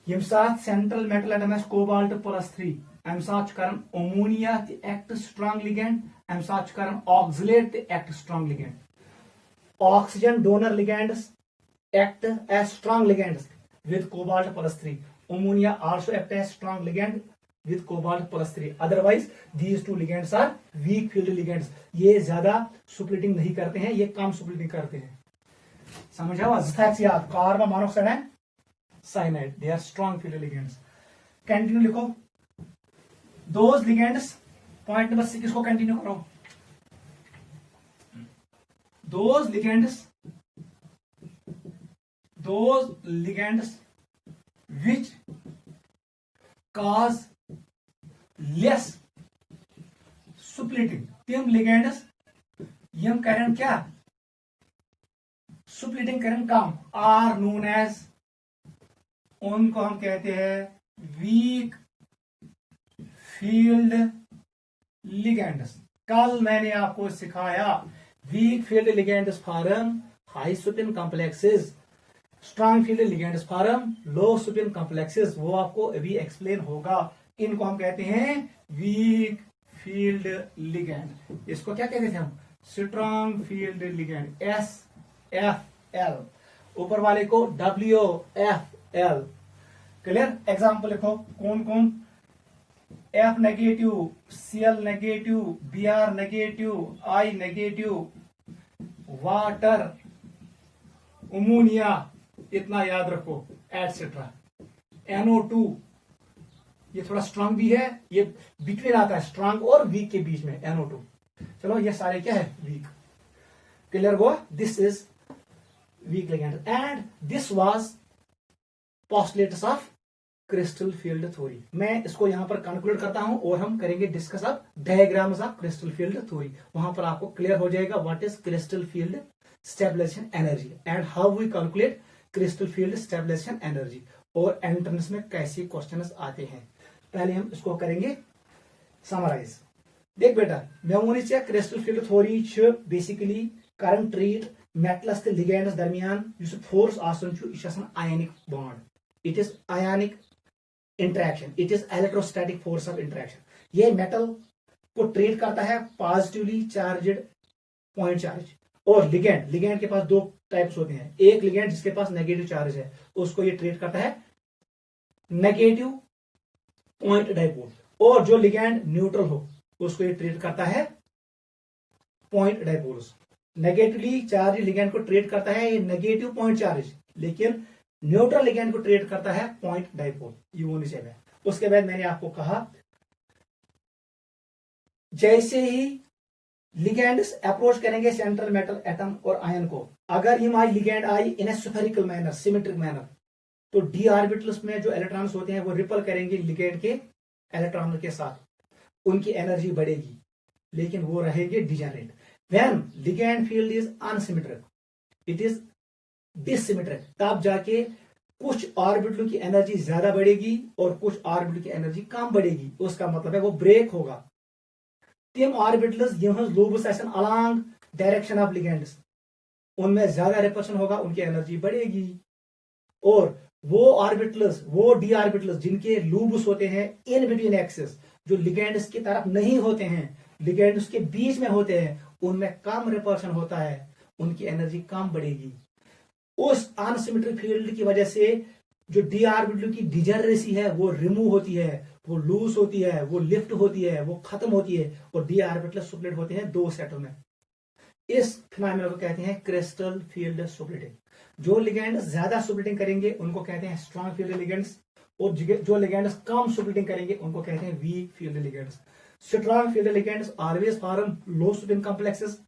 यम साथ सेंट्रल मेटल एटम है कोबाल्ट +3, अम साथ करन अमोनिया ते एक्ट स्ट्रॉन्ग लिगेंड, अम साथ करन ऑक्सलेट ते act strong ligand. Oxygen donor ligands act as strong ligands with cobalt +3, ammonia also act as strong ligand with cobalt +3, otherwise these two ligands are weak field ligands। ये ज्यादा splitting नहीं करते हैं, ये कम splitting करते हैं। समझ आओ, याद, कार्बन मोनोऑक्साइड है cyanide, they are strong field ligands. Continue लिखो, दोज लिगेंड्स, पॉइंट नंबर 6 को कंटिन्यू करो। Those ligands which cause less splitting, तिम ligands यम करें क्या, splitting करें कम, are known as, उनको हम कहते हैं वीक फील्ड लिगेंड्स। कल मैंने आपको सिखाया week field ligands form high spin complexes, strong field ligands form लो स्पिन कॉम्प्लेक्सेस, वो आपको अभी एक्सप्लेन होगा। इनको हम कहते हैं वीक फील्ड लिगेंड। इसको क्या कहते थे हम, स्ट्रॉन्ग फील्ड लिगेंड, SFL, ऊपर वाले को WFL। क्लियर? एग्जाम्पल लिखो, कौन कौन, F negative, Cl negative, Br negative, I negative, water, ammonia, इतना याद रखो, एटसेट्रा। NO2, ये थोड़ा स्ट्रांग भी है, ये बिटवीन आता है स्ट्रांग और वीक के बीच में, NO2। चलो, ये सारे क्या है, वीक। क्लियर हुआ? This is weak ligand and this was postulates of crystal field theory. मैं इसको यहां पर कंक्लूड करता हूं और हम करेंगे discuss of diagrams of crystal field theory. वहां पर आपको क्लियर हो जाएगा what is crystal field stabilization energy and how we calculate crystal field stabilization energy, और एंट्रेंस में कैसे क्वेश्चंस आते हैं। पहले हम इसको करेंगे समराइज। देख बेटा, मैं वोन क्रिस्टल फील्ड थ्योरी बेसिकली करन ट्रीट मेटलस ते लिगेंड्स दरमियान युस फोर्स आसन छु, यह ionic bond, it is ionic interaction, it is electrostatic force of interaction. ये मेटल को ट्रीट करता है पॉजिटिवली चार्जड पॉइंट चार्ज, और लिगेंड के पास 2 टाइप्स होते हैं। एक लिगेंड जिसके पास नेगेटिव चार्ज है, उसको ये ट्रीट करता है नेगेटिव पॉइंट डाइपोल, और जो लिगेंड न्यूट्रल हो उसको ये ट्रीट करता है point dipoles. Negatively charge ligand को ट्रीट करता है ये नेगेटिव पॉइंट चार्ज, लेकिन न्यूट्रल लिगेंड को ट्रीट करता है पॉइंट डाइपोल। ये होनी चाहिए। उसके बाद मैंने आपको कहा जैसे ही लिगेंड्स अप्रोच करेंगे सेंट्रल मेटल एटम और आयन को, अगर ये लिगेंड आई इन ए स्फेरिकल मैनर, सिमेट्रिक मैनर, तो डी ऑर्बिटल्स में जो इलेक्ट्रॉन्स होते हैं वो रिपल करेंगे लिगेंड के इलेक्ट्रॉन के साथ, उनकी एनर्जी बढ़ेगी, लेकिन वो रहेंगे degenerate. When ligand field is unsymmetric, it is dissymmetric, तब जाके कुछ ऑर्बिटल की एनर्जी ज्यादा बढ़ेगी और कुछ ऑर्बिटल की एनर्जी कम बढ़ेगी। उसका मतलब है वो ब्रेक होगा। तिम ऑर्बिटल्स यहज lobes along direction of ligands, उनमें ज्यादा रिपल्शन होगा, उनकी एनर्जी बढ़ेगी, और वो ऑर्बिटल्स, वो डी ऑर्बिटल्स जिनके लूब्स होते हैं इन बिटवीन एक्सिस, जो लिगेंड्स की तरफ नहीं होते हैं, लिगेंड्स के बीच में होते हैं, उनमें कम रिपल्शन होता है, उनकी एनर्जी कम बढ़ेगी। उस अनसिमेट्रिक फील्ड की वजह से जो डी ऑर्बिटल की डिजेनरेसी है वो रिमूव होती है, वो लूज होती है, वो लिफ्ट होती है, वो खत्म होती है, और डी ऑर्बिटल सुप्लेट होते हैं दो सेटों में। इस फिनोमेना को कहते हैं क्रिस्टल फील्ड सुप्लेटिंग। जो लिगेंड्स ज्यादा सुप्लेटिंग करेंगे उनको कहते हैं स्ट्रॉन्ग फील्ड लिगेंड्स, और जो लिगेंड्स कम सुप्लेटिंग करेंगे उनको कहते हैं weak field ligands. Strong field ligands always form low spin complexes,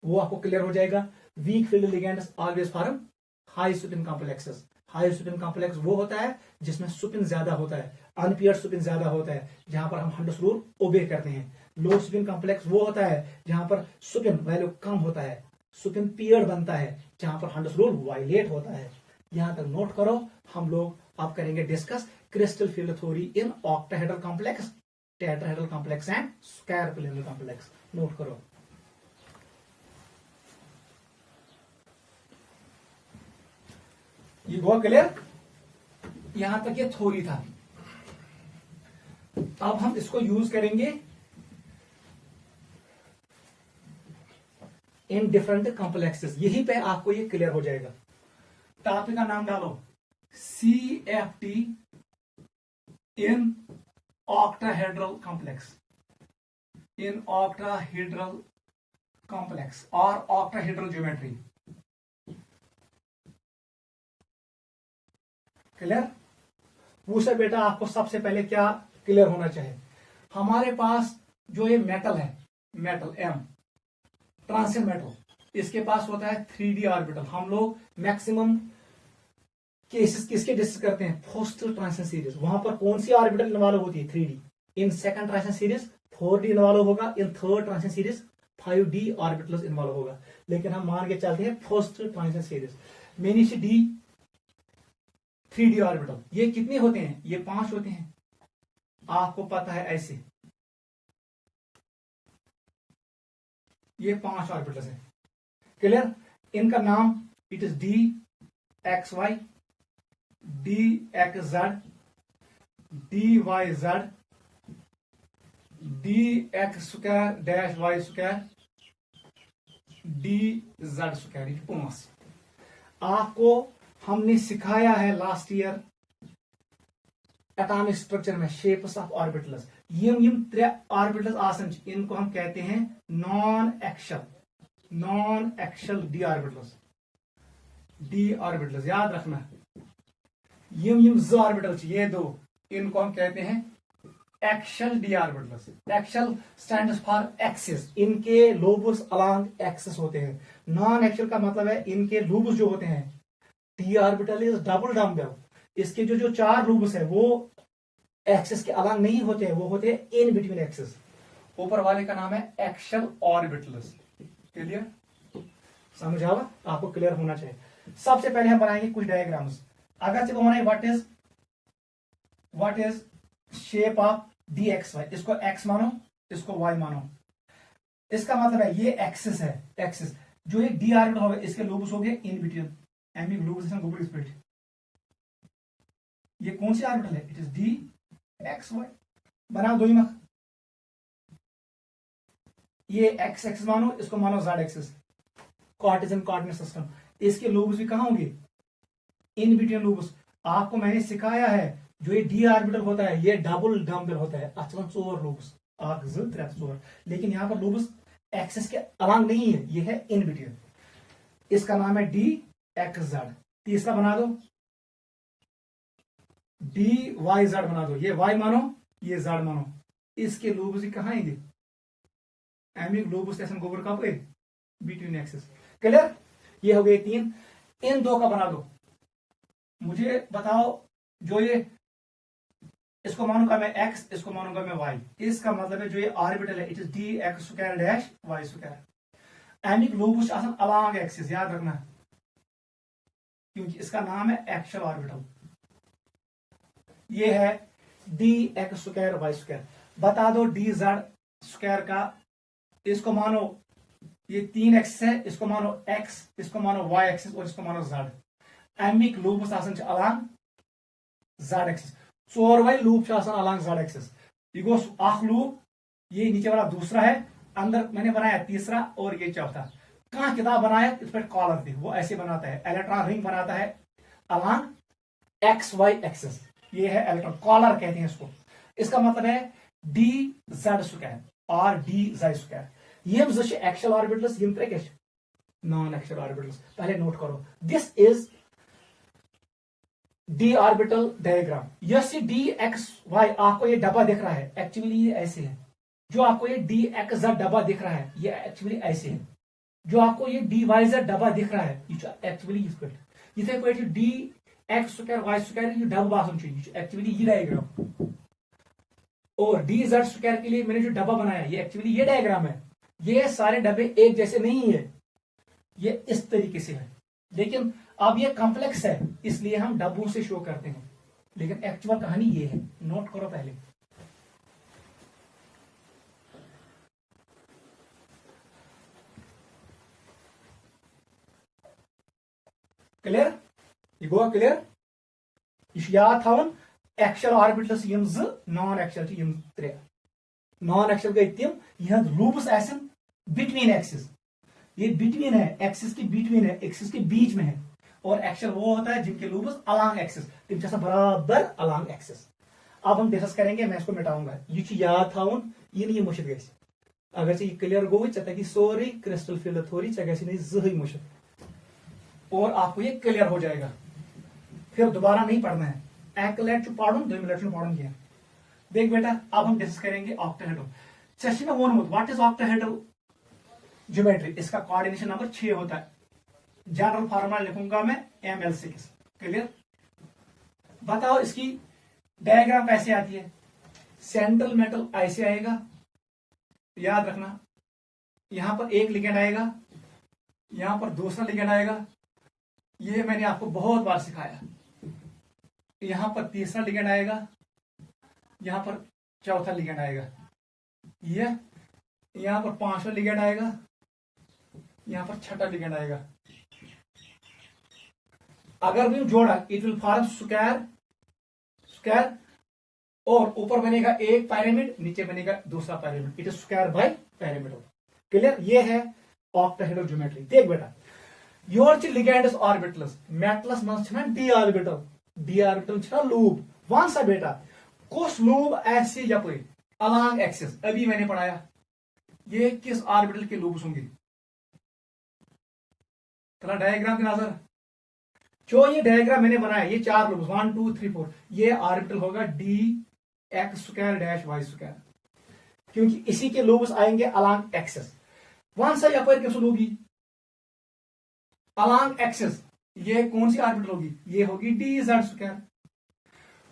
वो आपको क्लियर हो जाएगा। Weak field ligands always form high spin complexes. High spin complex वो होता है जिसमें सुपिन ज्यादा होता है, अनपियर्ड सुपिन ज्यादा होता है, जहां पर हम हंड्स रूल ओबे करते हैं। लो सुपिन कॉम्प्लेक्स वो होता है जहां पर सुपिन वैल्यू कम होता है, सुपिन पियर्ड बनता है, जहां पर हंड्स रूल वायलेट होता है। यहां तक नोट करो। हम लोग अब करेंगे discuss crystal field theory in octahedral complex, tetrahedral complex and square planar complex. Note करो। ये बहुत क्लियर, यहां तक ये थ्योरी था। अब हम इसको यूज करेंगे इन डिफरेंट कॉम्प्लेक्सेस। यहीं पे आपको ये क्लियर हो जाएगा। टॉपिक का नाम डालो CFT in octahedral complex, in octahedral complex और ऑक्टाहेड्रल ज्योमेट्री। क्लियर? पूछे बेटा आपको सबसे पहले क्या क्लियर होना चाहिए। हमारे पास जो ये मेटल है, मेटल M ट्रांसिएंट मेटल, इसके पास होता है 3D ऑर्बिटल। हम लोग मैक्सिमम केसेस किसके डिस्कस करते हैं, फर्स्ट ट्रांजिशन सीरीज। वहां पर कौन सी ऑर्बिटल इन्वॉल्व होती है, 3D। In second transition series 4D involve होगा, in third transition series 5D orbitals involve होगा। लेकिन हम मान के चलते हैं फर्स्ट ट्रांजिशन सीरीज मेनी से D 3D ऑर्बिटल। ये कितने होते हैं, ये 5 होते हैं। आपको पता है ऐसे ये 5 ऑर्बिटल्स हैं। क्लियर? इनका नाम it is DXY, DXZ, DYZ, DX² dash Y², DZ²। 5 आपको हमने सिखाया है लास्ट ईयर एटॉमिक स्ट्रक्चर में शेप्स ऑफ ऑर्बिटल्स। यम 3 ऑर्बिटल्स आसन, इनको हम कहते हैं नॉन एक्शल डी ऑर्बिटल्स। याद रखना, यम 2 ऑर्बिटल्स, ये 2, इनको हम कहते हैं axial D orbitals. Axial stands for axis, इनके लोबस अलोंग एक्सिस होते हैं। नॉन एक्शल का मतलब है इनके लोबस जो होते हैं, D orbital is double dumbbell, इसके जो 4 लूब्स है वो एक्सिस के अलोंग नहीं होते हैं, वो होते हैं इन बिटवीन एक्सिस। ऊपर वाले का नाम है एक्शल ऑर्बिटल्स। क्लियर? समझ आवा? आपको क्लियर होना चाहिए। सबसे पहले हम बनाएंगे कुछ डायग्राम्स। अगर से बनाए what is shape of DXY, इसको x मानो, इसको y मानो। इसका मतलब है ये एक्सिस है, एक्सिस जो एक डी ऑर्बिटल होगा, इसके लूब्स हो गए इन बिटवीन एमी लूब्स एंड गूगल स्प्लिट। ये कौन सी ऑर्बिटल है, इट इज DXY। बनाओ 2 मख, ये x एक्सिस मानो, इसको मानो z axis. Cartesian coordinate system, इसके लूब्स भी कहां होंगे, इन बिटवीन लूब्स। आपको मैंने सिखाया है जो ये डी ऑर्बिटल होता है ये डबल डम्बल होता है, अच्छा 4 लूब्स, 8 2 3 4। लेकिन यहां पर लूब्स एक्सिस के अलोंग नहीं है, ये है इन बिटवीन। इसका नाम है DXZ। तीसरा बना दो DYZ बना दो, ये y मानो, ये z मानो। इसके लूब्स कहां आएंगे, एमिक लूब्स ऐसा गोबर का बिटवीन एक्सिस। क्लियर? ये हो गए 3। इन 2 का बना दो। मुझे बताओ, जो ये इसको मानूंगा मैं x, इसको मानूंगा मैं y। इसका मतलब है जो ये ऑर्बिटल है it is DX² dash Y²। एमिक लूब्स आसन अलोंग एक्सिस, याद रखना, क्योंकि इसका नाम है एक्शल ऑर्बिटल। ये है DX² Y²। बता दो DZ² का, इसको मानो ये 3 एक्सिस है, इसको मानो x, इसको मानो y एक्सिस और इसको मानो z। अमिक लूप्स अलग Z एक्सिस, चोरवे लूप अलग Z एक्सिस। ये गो अख लूप, ये नीचे वाला दूसरा है, अंदर मैंने बनाया तीसरा और ये चौथा। कहाँ किताब बनाया इस पर कॉलर थी, वो ऐसे बनाता है, इलेक्ट्रॉन रिंग बनाता है अलग XY एक्सिस। ये है इलेक्ट्रॉन कॉलर कहते हैं इसको। इसका मतलब है DZ² और DZ²। यम जो एक्शियल ऑर्बिटल्स, यम त्रे नॉन एक्शियल ऑर्बिटल्स। पहले नोट करो, this is D orbital diagram. Yes DXY आपको ये डब्बा दिख रहा है, एक्चुअली ये ऐसे है। जो आपको ये DXZ डब्बा दिख रहा है, ये एक्चुअली ऐसे है। जो आपको ये DYZ डब्बा दिख रहा है, ये एक्चुअली इस पर इथे पे DX² Y² ये डब्बा बासन एक्चुअली ये डायग्राम। और DZ² के लिए मैंने जो डब्बा बनाया, ये एक्चुअली ये डायग्राम है। ये सारे डब्बे एक जैसे नहीं है, ये इस तरीके से है, लेकिन अब ये कॉम्प्लेक्स है इसलिए हम डब्बों से शो करते हैं, लेकिन एक्चुअल कहानी ये है। नोट करो पहले। क्लियर? ये गो क्लियर? यह याद थवन एक्शियल ऑर्बिटल्स यम ज, नॉन एक्शियल यम त्रे। नॉन एक्शियल गई तिम यह लूप्स आसन बिटवीन एक्सिस। ये बिटवीन है, एक्सिस की बिटवीन है, एक्सिस के बीच में है। और एक्शियल वो होता है जिनके लूप्स अलॉन्ग एक्सिस, तिम बराबर अलॉन्ग एक्सिस। अब हम डिस्कस करेंगे, मैं इसको मिटाऊंगा। ये याद थवन ये मुश्किल गई। अगर ये क्लियर गो चे सोरी क्रिस्टल फील्ड थ्योरी चे गई जही मुश्किल, और आपको ये क्लियर हो जाएगा, फिर दोबारा नहीं पढ़ना है। एक लट पढ़ुन, 2 मिनट पढ़ुन क्या। देख बेटा, अब हम डिस्कस करेंगे ऑक्टाहेड्रल। चेस्ट में वोनमुत व्हाट इज ऑक्टाहेड्रल ज्योमेट्री। इसका कोऑर्डिनेशन नंबर 6 होता है। जनरल फार्मूला लिखूंगा मैं ML6। क्लियर? बताओ इसकी डायग्राम कैसे आती है। सेंट्रल मेटल ऐसे आएगा, याद रखना। यहां पर एक लिगेंड आएगा, यहां पर दूसरा लिगेंड आएगा, ये मैंने आपको बहुत बार सिखाया। यहां पर तीसरा लिगेंड आएगा, यहां पर चौथा लिगेंड आएगा, ये यहां पर पांचवा लिगेंड आएगा, यहां पर छठा लिगेंड आएगा। अगर भी जोड़ा इट विल फॉर्म स्क्वायर, और ऊपर बनेगा एक पिरामिड, नीचे बनेगा दूसरा pyramid. It is square by pyramid. Clear? ये है ऑक्टाहेड्रल ज्योमेट्री। देख बेटा, योर लिगेंड्स ऑर्बिटल्स मेटलस मन डी ऑर्बिटल लूप। वन सा बेटा, कुछ लूप ऐसे यपरी अलॉन्ग एक्सिस, अभी मैंने पढ़ाया, ये किस ऑर्बिटल के लूप्स होंगे। थोड़ा डायग्राम की नजर। जो ये डायग्राम मैंने बनाया, ये 4 लूप्स 1 2 3 4, ये ऑर्बिटल होगा DX² क्योंकि इसी के लूप्स आएंगे अलॉन्ग एक्सिस। वन सा यपर किस लूप अलॉन्ग एक्सिस, ये कौन सी ऑर्बिटल होगी, ये होगी DZ²।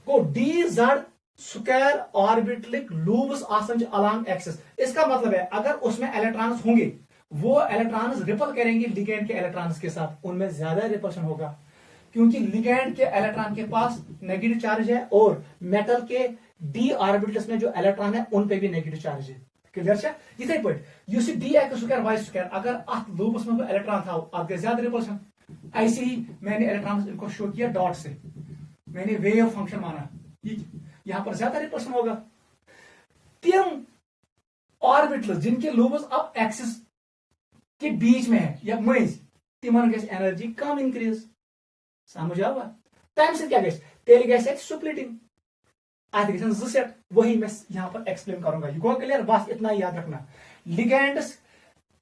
को DZ² ऑर्बिटलिक लूप्स आसन अलॉन्ग एक्सिस। इसका मतलब है अगर उसमें इलेक्ट्रॉन्स होंगे, वो इलेक्ट्रॉन्स रिपल करेंगे लिगेंड के इलेक्ट्रॉन्स के साथ, उनमें ज्यादा रिपल्शन होगा, क्योंकि लिगेंड के इलेक्ट्रॉन के पास नेगेटिव चार्ज है और मेटल के डी ऑर्बिटल्स में जो इलेक्ट्रॉन है उन पे भी नेगेटिव चार्ज है। क्लियर? इथे पे DX² Y², अगर अत लूपस में इलेक्ट्रॉन था अब गए ज्यादा रिपल्शन। ऐसे ही मैंने इलेक्ट्रॉन इनको शो किया डॉट से, मैंने वेव फंक्शन माना, यहां पर ज्यादा रिपल्शन होगा। तीन ऑर्बिटल्स जिनके लूपस अब एक्सिस के बीच में है या मज, तिमन गई एनर्जी कम इंक्रीज। समझ आवा? टाइम से क्या गई, तेल गई स्प्लिटिंग, सेट, वही मैं यहां पर एक्सप्लेन करूंगा। You go clear? बस इतना याद रखना। लिगेंड्स,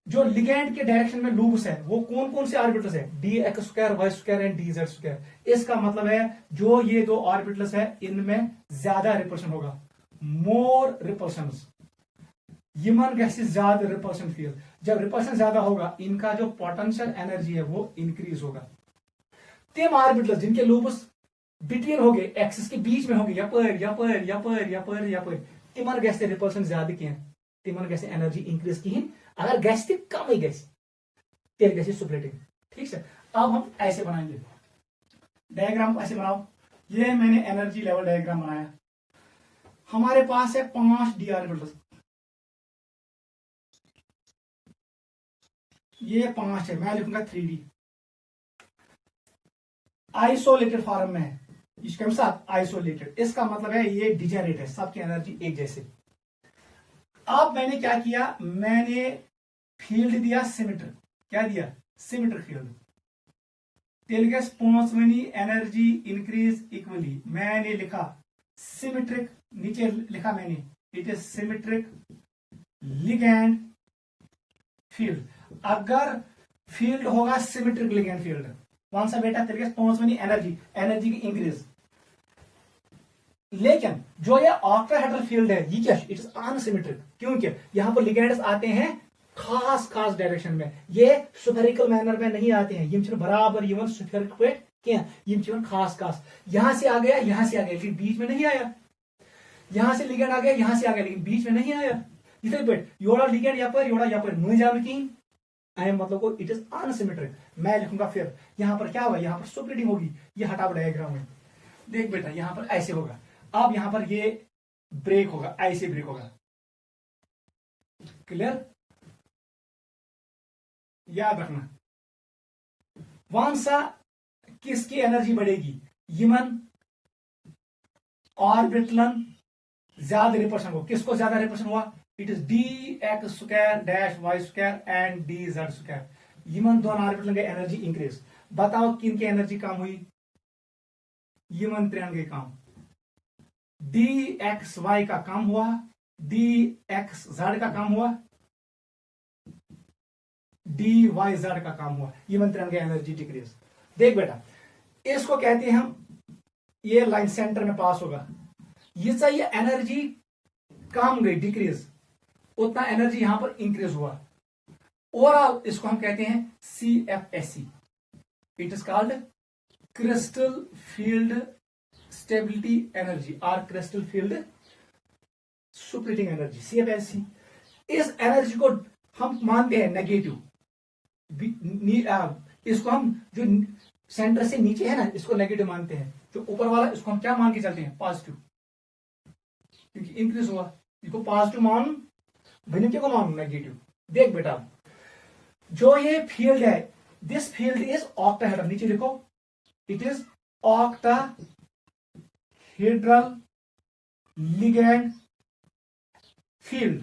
जो लिगेंड के डायरेक्शन में लूप्स है वो कौन कौन से ऑर्बिटल्स है, DX² Y² एंड DZ²। इसका मतलब है जो ये 2 ऑर्बिटल्स है इनमें ज्यादा रिपल्शन होगा, मोर रिपल्शन। यमन गैस ज्यादा रिपल्शन फील। जब रिपल्शन ज्यादा होगा, इनका जो पोटेंशियल एनर्जी है वो इंक्रीज होगा। तेम ऑर्बिटल्स जिनके लूप्स बिटवीन हो गए, एक्सिस के बीच में होंगे, यपर तिमन गैस रिपल्शन ज्यादा कह, तिमन गैस एनर्जी इंक्रीज कहें। अगर गैस कम ही गैस तेल गैस स्प्लिटिंग। ठीक है? अब हम ऐसे बनाएंगे डायग्राम को, ऐसे बनाओ। ये मैंने एनर्जी लेवल डायग्राम बनाया। हमारे पास है 5 डी ऑर्बिटल्स, ये 5 है, मैं लिखूंगा 3D। आइसोलेटेड फॉर्म में है, इसके साथ आइसोलेटेड, इसका मतलब है ये डिजेनरेट है, सबकी एनर्जी एक जैसे। अब मैंने क्या किया, मैंने फील्ड दिया सिमेट्रिक, क्या दिया, सिमेट्रिक फील्ड। तेल स्पॉन्समनी एनर्जी इंक्रीज इक्वली, मैंने लिखा सिमेट्रिक, नीचे लिखा मैंने it is symmetric ligand field. अगर फील्ड होगा सिमेट्रिक लिगैंड फील्ड, कौन सा बेटा, तेल स्पॉन्समनी एनर्जी, एनर्जी की इंक्रीज। लेकिन जो ये ऑक्टाहेड्रल फील्ड है ये क्या, इट इज अनसिमेट्रिक, क्योंकि यहां पर लिगेंड्स आते हैं खास खास डायरेक्शन में, ये स्फेरिकल मैनर में नहीं आते हैं, ये बराबर इवन स्फेरिक पे क्या, ये खास खास, यहां से आ गया, यहां से आ गया, लेकिन बीच में नहीं आया, यहां से लिगेंड आ गया, यहां से आ गया, लेकिन बीच में नहीं आया। इधर बेट योड़ा लिगेंड यहाँ पर नहीं जाम की आई मतलब को इट इज अनसिमेट्रिक। मैं लिखूंगा फिर यहां पर क्या होगा, यहां पर स्प्लिटिंग होगी, ये हटाओ डायग्राम में, देख बेटा यहां पर ऐसे होगा, अब यहां पर ये ब्रेक होगा, ऐसे ब्रेक होगा, क्लियर, याद रखना। वहां सा किसकी एनर्जी बढ़ेगी, यमन ऑर्बिटलन ज्यादा रिपल्शन हो, किसको ज्यादा रिपल्शन हुआ, it is D X square dash Y square and D Z square, यमन दोनों ऑर्बिटलन की एनर्जी इंक्रीज। बताओ किन की एनर्जी कम हुई, यमन त्रियान की कम, डी एक्स वाई का कम हुआ, डी एक्स जेड का कम हुआ, डी वाई जेड का कम हुआ, ये मंत्रण का एनर्जी डिक्रीज। देख बेटा इसको कहते हैं हम, ये लाइन सेंटर में पास होगा, ये चाहिए एनर्जी कम गई डिक्रीज, उतना एनर्जी यहां पर इंक्रीज हुआ, ओवरऑल इसको हम कहते हैं CFSE, it is called crystal field stability energy और crystal field splitting energy, CFSE। इस एनर्जी को हम मानते हैं नेगेटिव, इसको हम जो सेंटर से नीचे है ना इसको नेगेटिव मानते हैं, जो ऊपर वाला इसको हम क्या मान के चलते हैं, पॉजिटिव, क्योंकि इंक्रीज हुआ, इसको पॉजिटिव मान, भिन्न को मान नेगेटिव। देख बेटा जो ये फील्ड है, दिस फील्ड इज ऑक्टाहेड्रल, नीचे लिखो it is octahedral ligand field.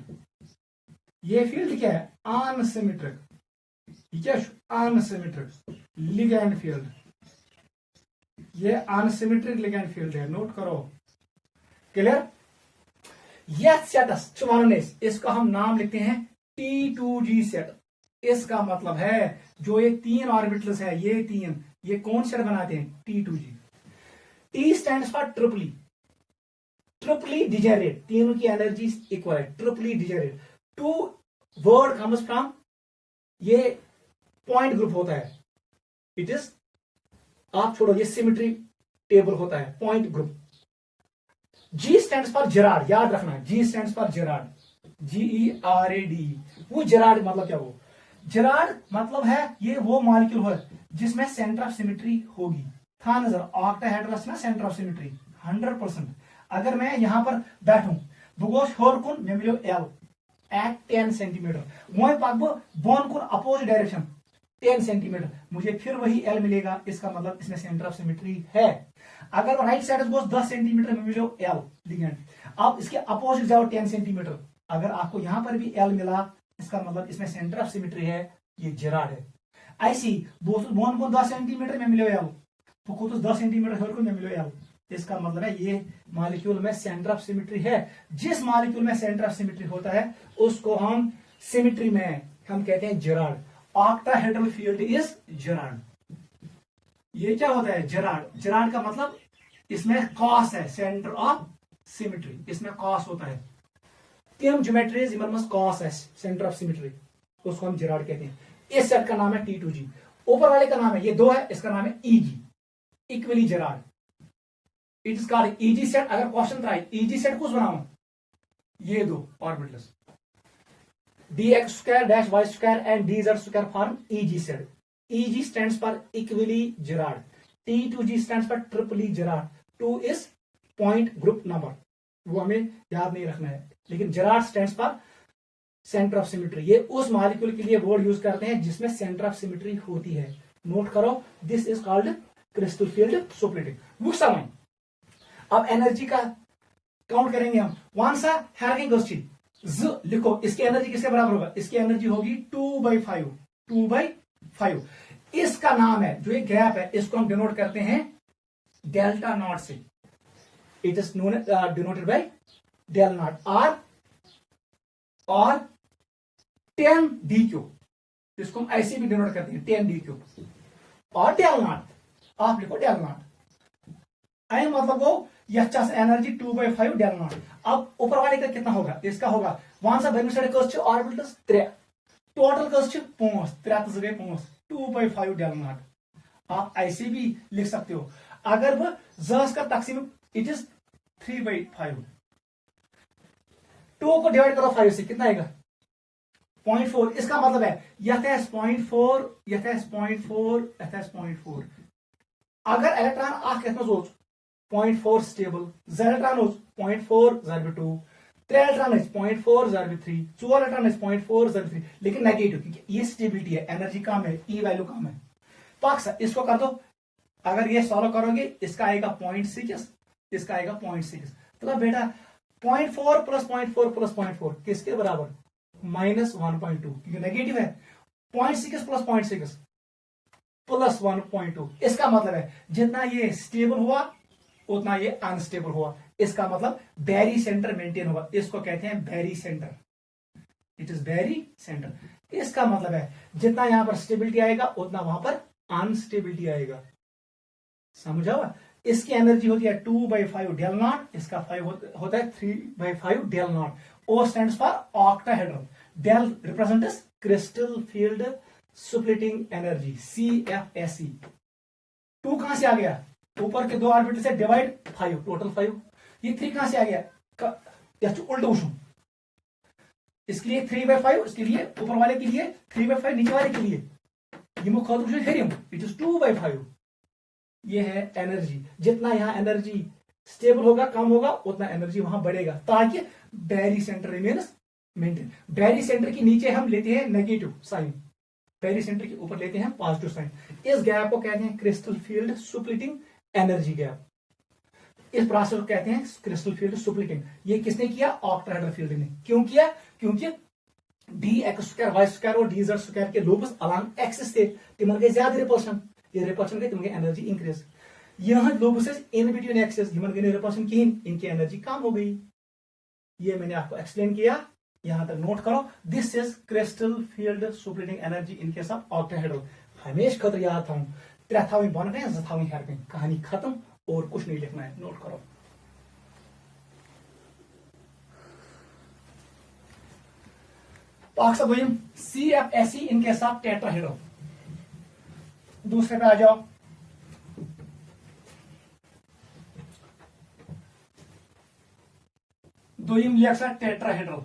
ये फील्ड क्या है, अनसिमेट्रिक, क्या अनसिमेट्रिक लिगैंड फील्ड, ये अनसिमेट्रिक लिगैंड फील्ड है, नोट करो, क्लियर। यह सेट इसका हम नाम लिखते हैं T2G सेट। इसका मतलब है जो ये तीन ऑर्बिटल्स है, ये तीन, ये कौन सेट बनाते हैं, T2G। T stands for triply, triply degenerate, तीनों की एनर्जी इक्वल है, triply degenerate. Two word comes from, ये पॉइंट ग्रुप होता है, इट इज, आप छोड़ो ये सिमेट्री टेबल होता है, point group. G stands for gerade, याद रखना, G stands for gerade, GERAD। वो जेरार्ड मतलब क्या, वो जेरार्ड मतलब है ये वो मॉलिक्यूल है जिसमें सेंटर ऑफ सिमेट्री होगी, था नजर ऑक्टाहेड्रस ना सेंटर ऑफ सिमेट्री 100%। अगर मैं यहां पर बैठूं बगोश होर कुन मे मिलो L एट 10 सेंटीमीटर, वहीं पाक बोन कुन अपोजिट डायरेक्शन 10 सेंटीमीटर, मुझे फिर वही L मिलेगा, इसका मतलब इसमें सेंटर ऑफ सिमेट्री है। अगर राइट साइड गोस 10 सेंटीमीटर में मिलो L लिगेंड, अब इसके अपोजिट जाओ 10 सेंटीमीटर, अगर आपको यहां पर भी L मिला, इसका मतलब इसमें सेंटर ऑफ सिमेट्री है, ये जेरार्ड है। ऐसी बोन को 10 सेंटीमीटर में मिलो L, तो 10 सेंटीमीटर हर को में मिलो L, इसका मतलब है ये मॉलिक्यूल में सेंटर ऑफ सिमेट्री है। जिस मॉलिक्यूल में सेंटर ऑफ सिमेट्री होता है उसको हम सिमेट्री में हम कहते हैं gerade. Octahedral field is gerade. ये क्या होता है, जेरार्ड, जेरार्ड का मतलब इसमें कॉस है, सेंटर ऑफ सिमेट्री, इसमें कॉस होता है, तीन ज्योमेट्रीज इमर्मस कॉस है सेंटर ऑफ सिमेट्री, उसको हम जेरार्ड कहते हैं। इस सेट का नाम है T2G, ऊपर वाले का नाम है, ये दो है, इसका नाम है EG, equally gerade, it is called EG set. अगर क्वेश्चन था EG सेट कुछ बनाओ, ये दो orbitals dx square dash y square and dz square form EG set. EG stands for equally Gerard. T2G stands for triply Gerard. 2 is point group number. वो हमें याद नहीं रखना है, लेकिन Gerard stands for center of symmetry. ये उस molecule के लिए वर्ड यूज करते हैं जिसमें सेंटर ऑफ सिमेट्री होती है, नोट करो, this is called crystal field splitting. वो समझ। अब एनर्जी का काउंट करेंगे हम। वन सा हर कहीं ज लिखो, इसकी एनर्जी किसके बराबर होगा? इसकी एनर्जी होगी 2/5, 2/5। इसका नाम है, जो ये गैप है, इसको हम डिनोट करते हैं डेल्टा नॉट से। It is known denoted by del nought आर और 10 डी क्यूब। इसको हम ऐसे भी डिनोट करते हैं 10 डी क्यूब और डेल नॉट। आप लिखो डेल नॉट। आई मतलब वो यह एनर्जी 2/5 डेल नॉट। अब ऊपर वाले का कितना होगा? इसका होगा वन सा बर्मी साइड कस ऑर्बिटल्स 3, टोटल कस 5, 3 तो गए 5, 2/5 डेल नॉट। आप ऐसे भी लिख सकते हो। अगर वह जस का तकसीम इट इज 3/5, 2 को डिवाइड करो 5 से, कितना आएगा? 0.4। इसका मतलब है यथेस 0.4, यथेस 0.4, यथेस 0.4। अगर इलेक्ट्रॉन आख यथ 0.4 स्टेबल, z इलेक्ट्रॉन 0.4 जरब 2, 3 इलेक्ट्रॉन 0.4 जरब 3, 4 इलेक्ट्रॉन 0.4 जरब 3, लेकिन नेगेटिव, क्योंकि ये स्टेबिलिटी है, एनर्जी कम है, ई वैल्यू कम है। पाक इसको कर दो। अगर ये सॉल्व करोगे, इसका आएगा 0.6, इसका आएगा 0.6। तो बेटा 0.4 प्लस 0.4 प्लस 0.4 किसके बराबर? -1.2, क्योंकि नेगेटिव है। 0.6 प्लस 0.6 प्लस 1.2। इसका मतलब है जितना ये स्टेबल हुआ उतना ये अनस्टेबल हुआ। इसका मतलब बैरी सेंटर मेंटेन होगा। इसको कहते हैं barycentre. It is barycentre. इसका मतलब है जितना यहां पर स्टेबिलिटी आएगा उतना वहां पर अनस्टेबिलिटी आएगा। समझा हुआ? इसकी एनर्जी होती है 2/5 डेल नॉट, इसका 5 होता है 3/5 del nought. O stands for octahedral, del represents crystal field splitting energy, CFSE। 2 कहां से आ गया? ऊपर के 2 ऑर्बिटल से डिवाइड 5, टोटल 5। ये 3 कहां से आ गया? उल्ट उठू, इसके लिए 3/5, इसके लिए ऊपर वाले के लिए 3/5, नीचे वाले के लिए इट इज 2/5। ये है एनर्जी। जितना यहां एनर्जी स्टेबल होगा, कम होगा, उतना एनर्जी वहां बढ़ेगा, ताकि बैरी सेंटर रिमेन्स मेंटेन। बैरी सेंटर के नीचे हम लेते हैं नेगेटिव साइन, बैरी सेंटर के ऊपर लेते हैं पॉजिटिव साइन। इस गैप को कहते हैं crystal field splitting energy gap. इस प्रोसेस को कहते हैं क्रिस्टल फील्ड सुप्लिटिंग। ये किसने किया? ऑक्टाहेड्रल फील्ड ने। क्यों किया? क्योंकि dx² y² और dz² के लूप्स अलॉन्ग एक्सिस थे, तिमन गई ज्यादा रिपल्शन। ये रिपल्शन गई, तिमन एनर्जी इंक्रीज। यहां लूप्स इन बिटवीन एक्सिस, तिमन गई रिपल्शन की, इनकी एनर्जी कम हो गई। ये मैंने आपको एक्सप्लेन किया, यहां तक नोट करो। This is crystal field splitting energy in case of octahedral. हमेशा खतर याद था 3 थावी बन गए, 2 थावी हर गए, कहानी खत्म और कुछ नहीं लिखना है। नोट करो। पाक सब CFSE in case of tetrahedral. दूसरे पे आ जाओ। दोयम लिया टेट्राहेड्रल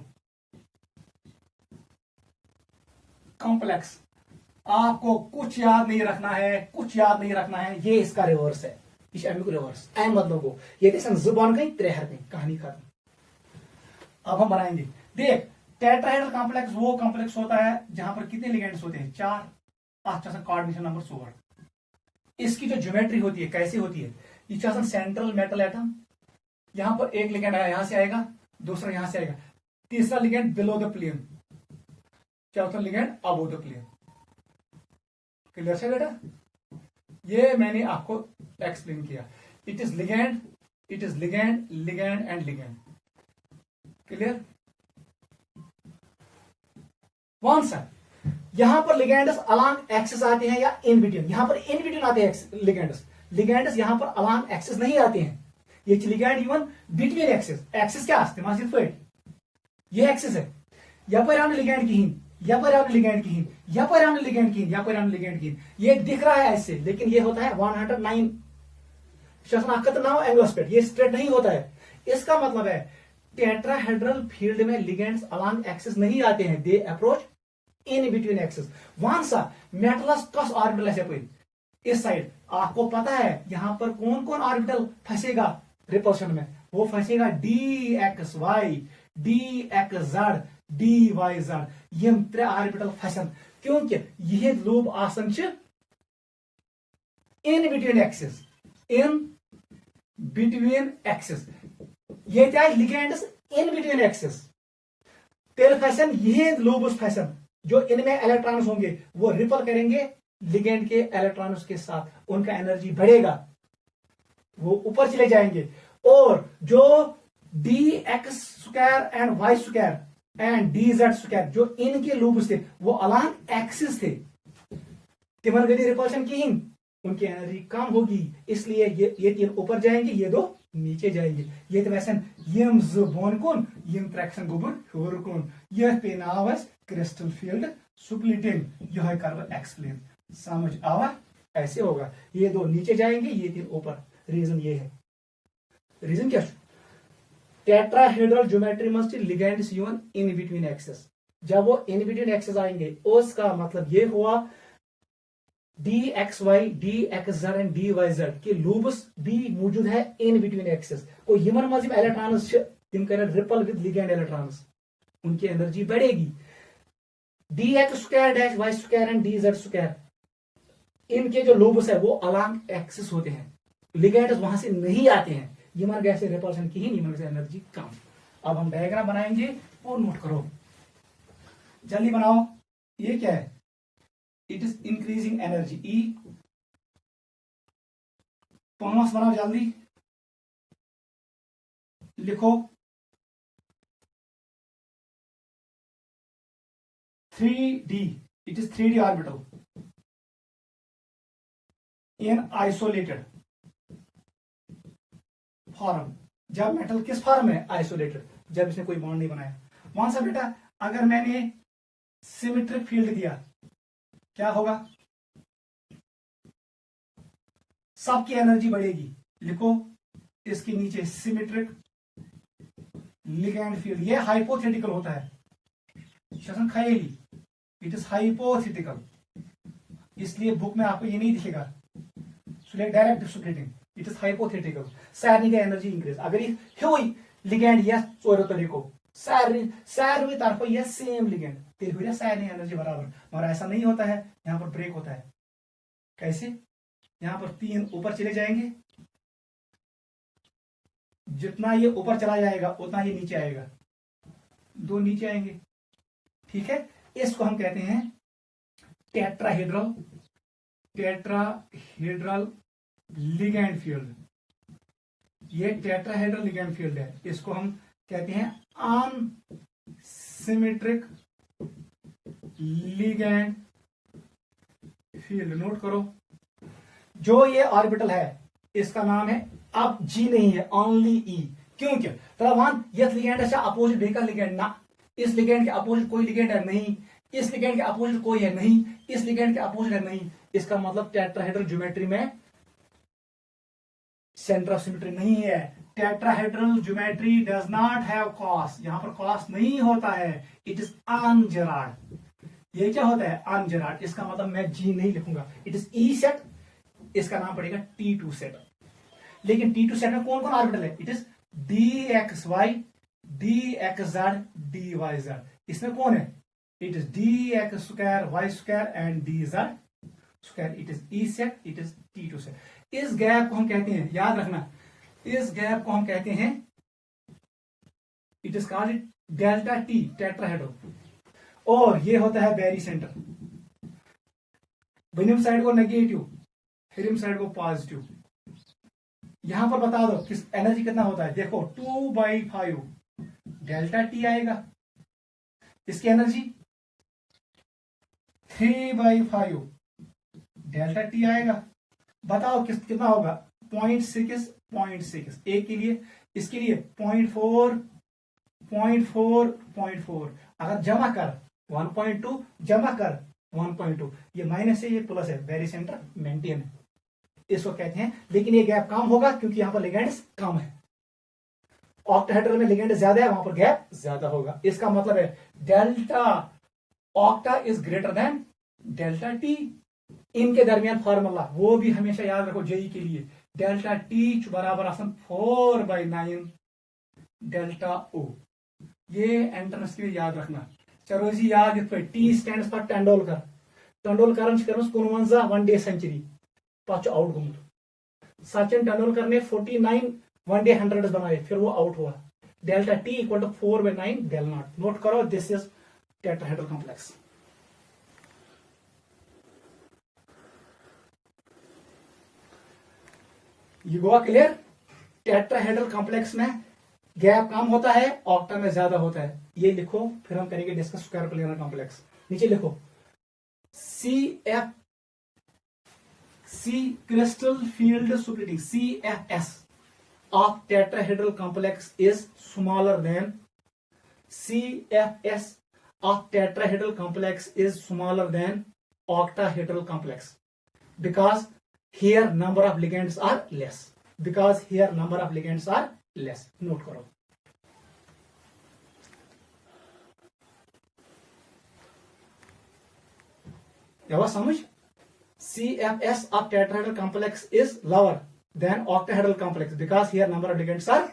कॉम्प्लेक्स। आपको कुछ याद नहीं रखना है, कुछ याद नहीं रखना है। ये इसका रिवर्स है, इस अमिक रिवर्स एम मतलब वो ये जुबान गई 3 हर गई, कहानी खत्म। अब हम बनाएंगे। देख, टेट्राहेड्रल कॉम्प्लेक्स वो कॉम्प्लेक्स होता है जहां पर कितने लिगेंड्स होते हैं? 4। Coordination number 16। इसकी जो ज्योमेट्री होती है कैसी होती है? ये सेंट्रल मेटल एटम, यहां पर एक लिगेंड आया, यहां से आएगा, दूसरा यहां से आएगा, तीसरा लिगेंड बिलो द प्लेन, चौथा ligand above the plane. Clear है बेटा? ये मैंने आपको एक्सप्लेन किया। It is ligand, it is ligand, ligand and ligand. Clear? One सा यहां पर लिगेंड्स अलॉन्ग एक्सिस आते हैं या इन बिटवीन? यहां पर इन बिटवीन आते हैं लिगेंड्स। लिगेंड्स यहां पर अलॉन्ग एक्सिस नहीं आते हैं। ये ligand even between axis. Axis क्या आते हैं? ये एक्सिस है, यपर लिगेंड की यपर लिगेंड की यपर लिगेंड की यपर लिगेंड की। ये दिख रहा है ऐसे, लेकिन ये होता है 109 एंगोस्पेड। ये स्ट्रेट नहीं होता है। इसका मतलब है टेट्राहेड्रल फील्ड में लिगेंड्स अलॉन्ग एक्सिस नहीं आते हैं, they approach in between axis. One सा मेटलस कस ऑर्बिटल है इस साइड। आपको पता है यहां पर कौन कौन ऑर्बिटल फंसेगा रिपल्शन में? वो फंसेगा DXY, DXZ, DYZ। यम 3 ऑर्बिटल फंसन, क्योंकि यह लूप आसन in between axis, in between axis, ये क्या लिगेंड्स इन बिटवीन एक्सिस, तेल फैशन ये लूब्स फैशन, जो इनमें इलेक्ट्रॉन्स होंगे वो रिपल करेंगे लिगेंड के इलेक्ट्रॉन्स के साथ, उनका एनर्जी बढ़ेगा, वो ऊपर चले जाएंगे। और जो D X square and Y square and D Z square जो इनके लूब्स थे वो अलॉन्ग एक्सिस थे, तिमन गई रिपल्शन की उनकी एनर्जी कम होगी, इसलिए ये तीन ऊपर जाएंगे, ये दो नीचे जाएंगे। ये तो वैसे यम ज बोन कुन यम ट्रैक्शन गोबर होर कुन, यह पे नाव क्रिस्टल फील्ड स्प्लिटिंग, यह कर एक्सप्लेन, समझ आवा? ऐसे होगा, ये दो नीचे जाएंगे, ये तीन ऊपर। रीजन ये है, रीजन क्या? टेट्राहेड्रल ज्योमेट्री मस्ट लिगेंड्स यून इन बिटवीन एक्सेस, जब वो इन बिटवीन एक्सेस आएंगे उसका मतलब ये हुआ D X Y, D X Z and D Y Z के लूब्स भी मौजूद है इन बिटवीन एक्सेस, को यमन मज इलेक्ट्रॉन्स तिम कर रिपल विद लिगेंड इलेक्ट्रॉन्स, उनकी एनर्जी बढ़ेगी। D X square dash Y square and D Z square, इनके जो लूब्स है वो अलॉन्ग एक्सिस होते हैं, लिगेंड्स वहां से नहीं आते हैं, यमन गैस से रिपल्शन की ही, यमन से एनर्जी कम। अब हम डायग्राम बनाएंगे, वो नोट करो, जल्दी बनाओ। ये क्या है? इट इज इंक्रीजिंग एनर्जी, ई 5 बनाओ जल्दी, लिखो 3D, it is 3D orbital in isolated form. जब मेटल किस फॉर्म में? आइसोलेटेड, जब इसने कोई बॉन्ड नहीं बनाया। वहां से बेटा अगर मैंने सिमेट्रिक फील्ड दिया क्या होगा? सबकी एनर्जी बढ़ेगी, लिखो इसके नीचे सिमेट्रिक लिगेंड फील्ड, ये हाइपोथेटिकल होता है, शसन खाएगी, इट इज हाइपोथेटिकल, इसलिए बुक में आपको ये नहीं दिखेगा direct splitting, it is hypothetical. सारी का एनर्जी इंक्रीज, अगर ये हुई लिगेंड या चोर तरीको सारी तरफ यह सेम लिगेंड, तेल हुई सारी एनर्जी बराबर, मगर ऐसा नहीं होता है, यहां पर ब्रेक होता है। कैसे? यहां पर 3 ऊपर चले जाएंगे, जितना ये ऊपर चला जाएगा उतना ये नीचे आएगा, 2 नीचे आएंगे, ठीक है? इसको हम कहते हैं टेट्राहेड्रल लिगेंड फील्ड। ये टेट्राहेड्रल लिगेंड फील्ड है, इसको हम कहते हैं अनसिमेट्रिक लिगेंड फील्ड। नोट करो, जो ये ऑर्बिटल है इसका नाम है, अब जी नहीं है, ओनली ई। क्यों? क्या तरह यह लिगेंड अच्छा अपोजिट बेकर लिगेंड ना, इस लिगेंड के अपोजिट कोई लिगेंड है नहीं, इस लिगेंड के अपोजिट कोई है नहीं, इस लिगेंड के अपोजिट है नहीं, इसका मतलब टेट्राहेड्रल ज्योमेट्री में सेंटर ऑफ सिमेट्री नहीं है। Tetrahedral geometry does not have cos, यहां पर कॉस नहीं होता है, इट इज अनजेरार्ड। ये क्या होता है? अनजेरार्ड, इसका मतलब मैं जी नहीं लिखूंगा, इट इज ई सेट, इसका नाम पड़ेगा T2 सेट। लेकिन T2 सेट में कौन कौन ऑर्बिटल है? It is dxy, dxz, dyz, इसमें कौन है? It is dx square y square and dz square, it is E set, it is T2 set. इस गैप को हम कहते हैं, याद रखना, इस गैप को हम कहते हैं, it is called delta T, tetrahedral, और ये होता है बैरी सेंटर। बिनिम साइड को नेगेटिव, फिर साइड को पॉजिटिव। यहां पर बता दो किस एनर्जी कितना होता है, देखो 2/5 डेल्टा टी आएगा, इसकी एनर्जी 3/5 डेल्टा टी आएगा। बताओ कितना होगा? 0.6 एक के लिए, इसके लिए 0.4 अगर जमा कर 1.2 जमा कर 1.2, ये माइनस है ये प्लस है, वेरी सेंटर मेंटेन है, इसको कहते हैं। लेकिन ये गैप कम होगा क्योंकि यहां पर लिगेंड्स कम है, ऑक्टाहेड्रल में लिगेंड ज्यादा है, वहां पर गैप ज्यादा होगा। इसका मतलब है delta octa is greater than delta T. इनके दरमियान फॉर्मूला वो भी हमेशा याद रखो जेई के लिए, डेल्टा टी बराबर 4/9 डेल्टा ओ, ये एंट्रेंस के लिए याद रखना। चलो जी याद T stands for Tendulkar, Tendulkar 19 1 day century पत आउट गुमत। सचिन तेंदुलकर ने 49 वनडे 100 बनाए, फिर वो आउट हुआ। Delta T equal to 4/9 del nought. Note करो, दिस इज टेट्राहेड्रल कॉम्प्लेक्स। ये गोवा क्लियर। टेट्राहेड्रल कॉम्प्लेक्स में गैप कम होता है, ऑक्टा में ज्यादा होता है। ये लिखो, फिर हम करेंगे डिस्कस स्क्वायर प्लेनर कॉम्प्लेक्स। नीचे लिखो सी क्रिस्टल फील्ड सुपरिटी CFS of tetrahedral complex is smaller than CFS of tetrahedral complex is smaller than octahedral complex because here number of ligands are less. Because here number of ligands are less. Note करो। क्या समझ? CFS of tetrahedral complex is lower than octahedral complex because here number of ligands are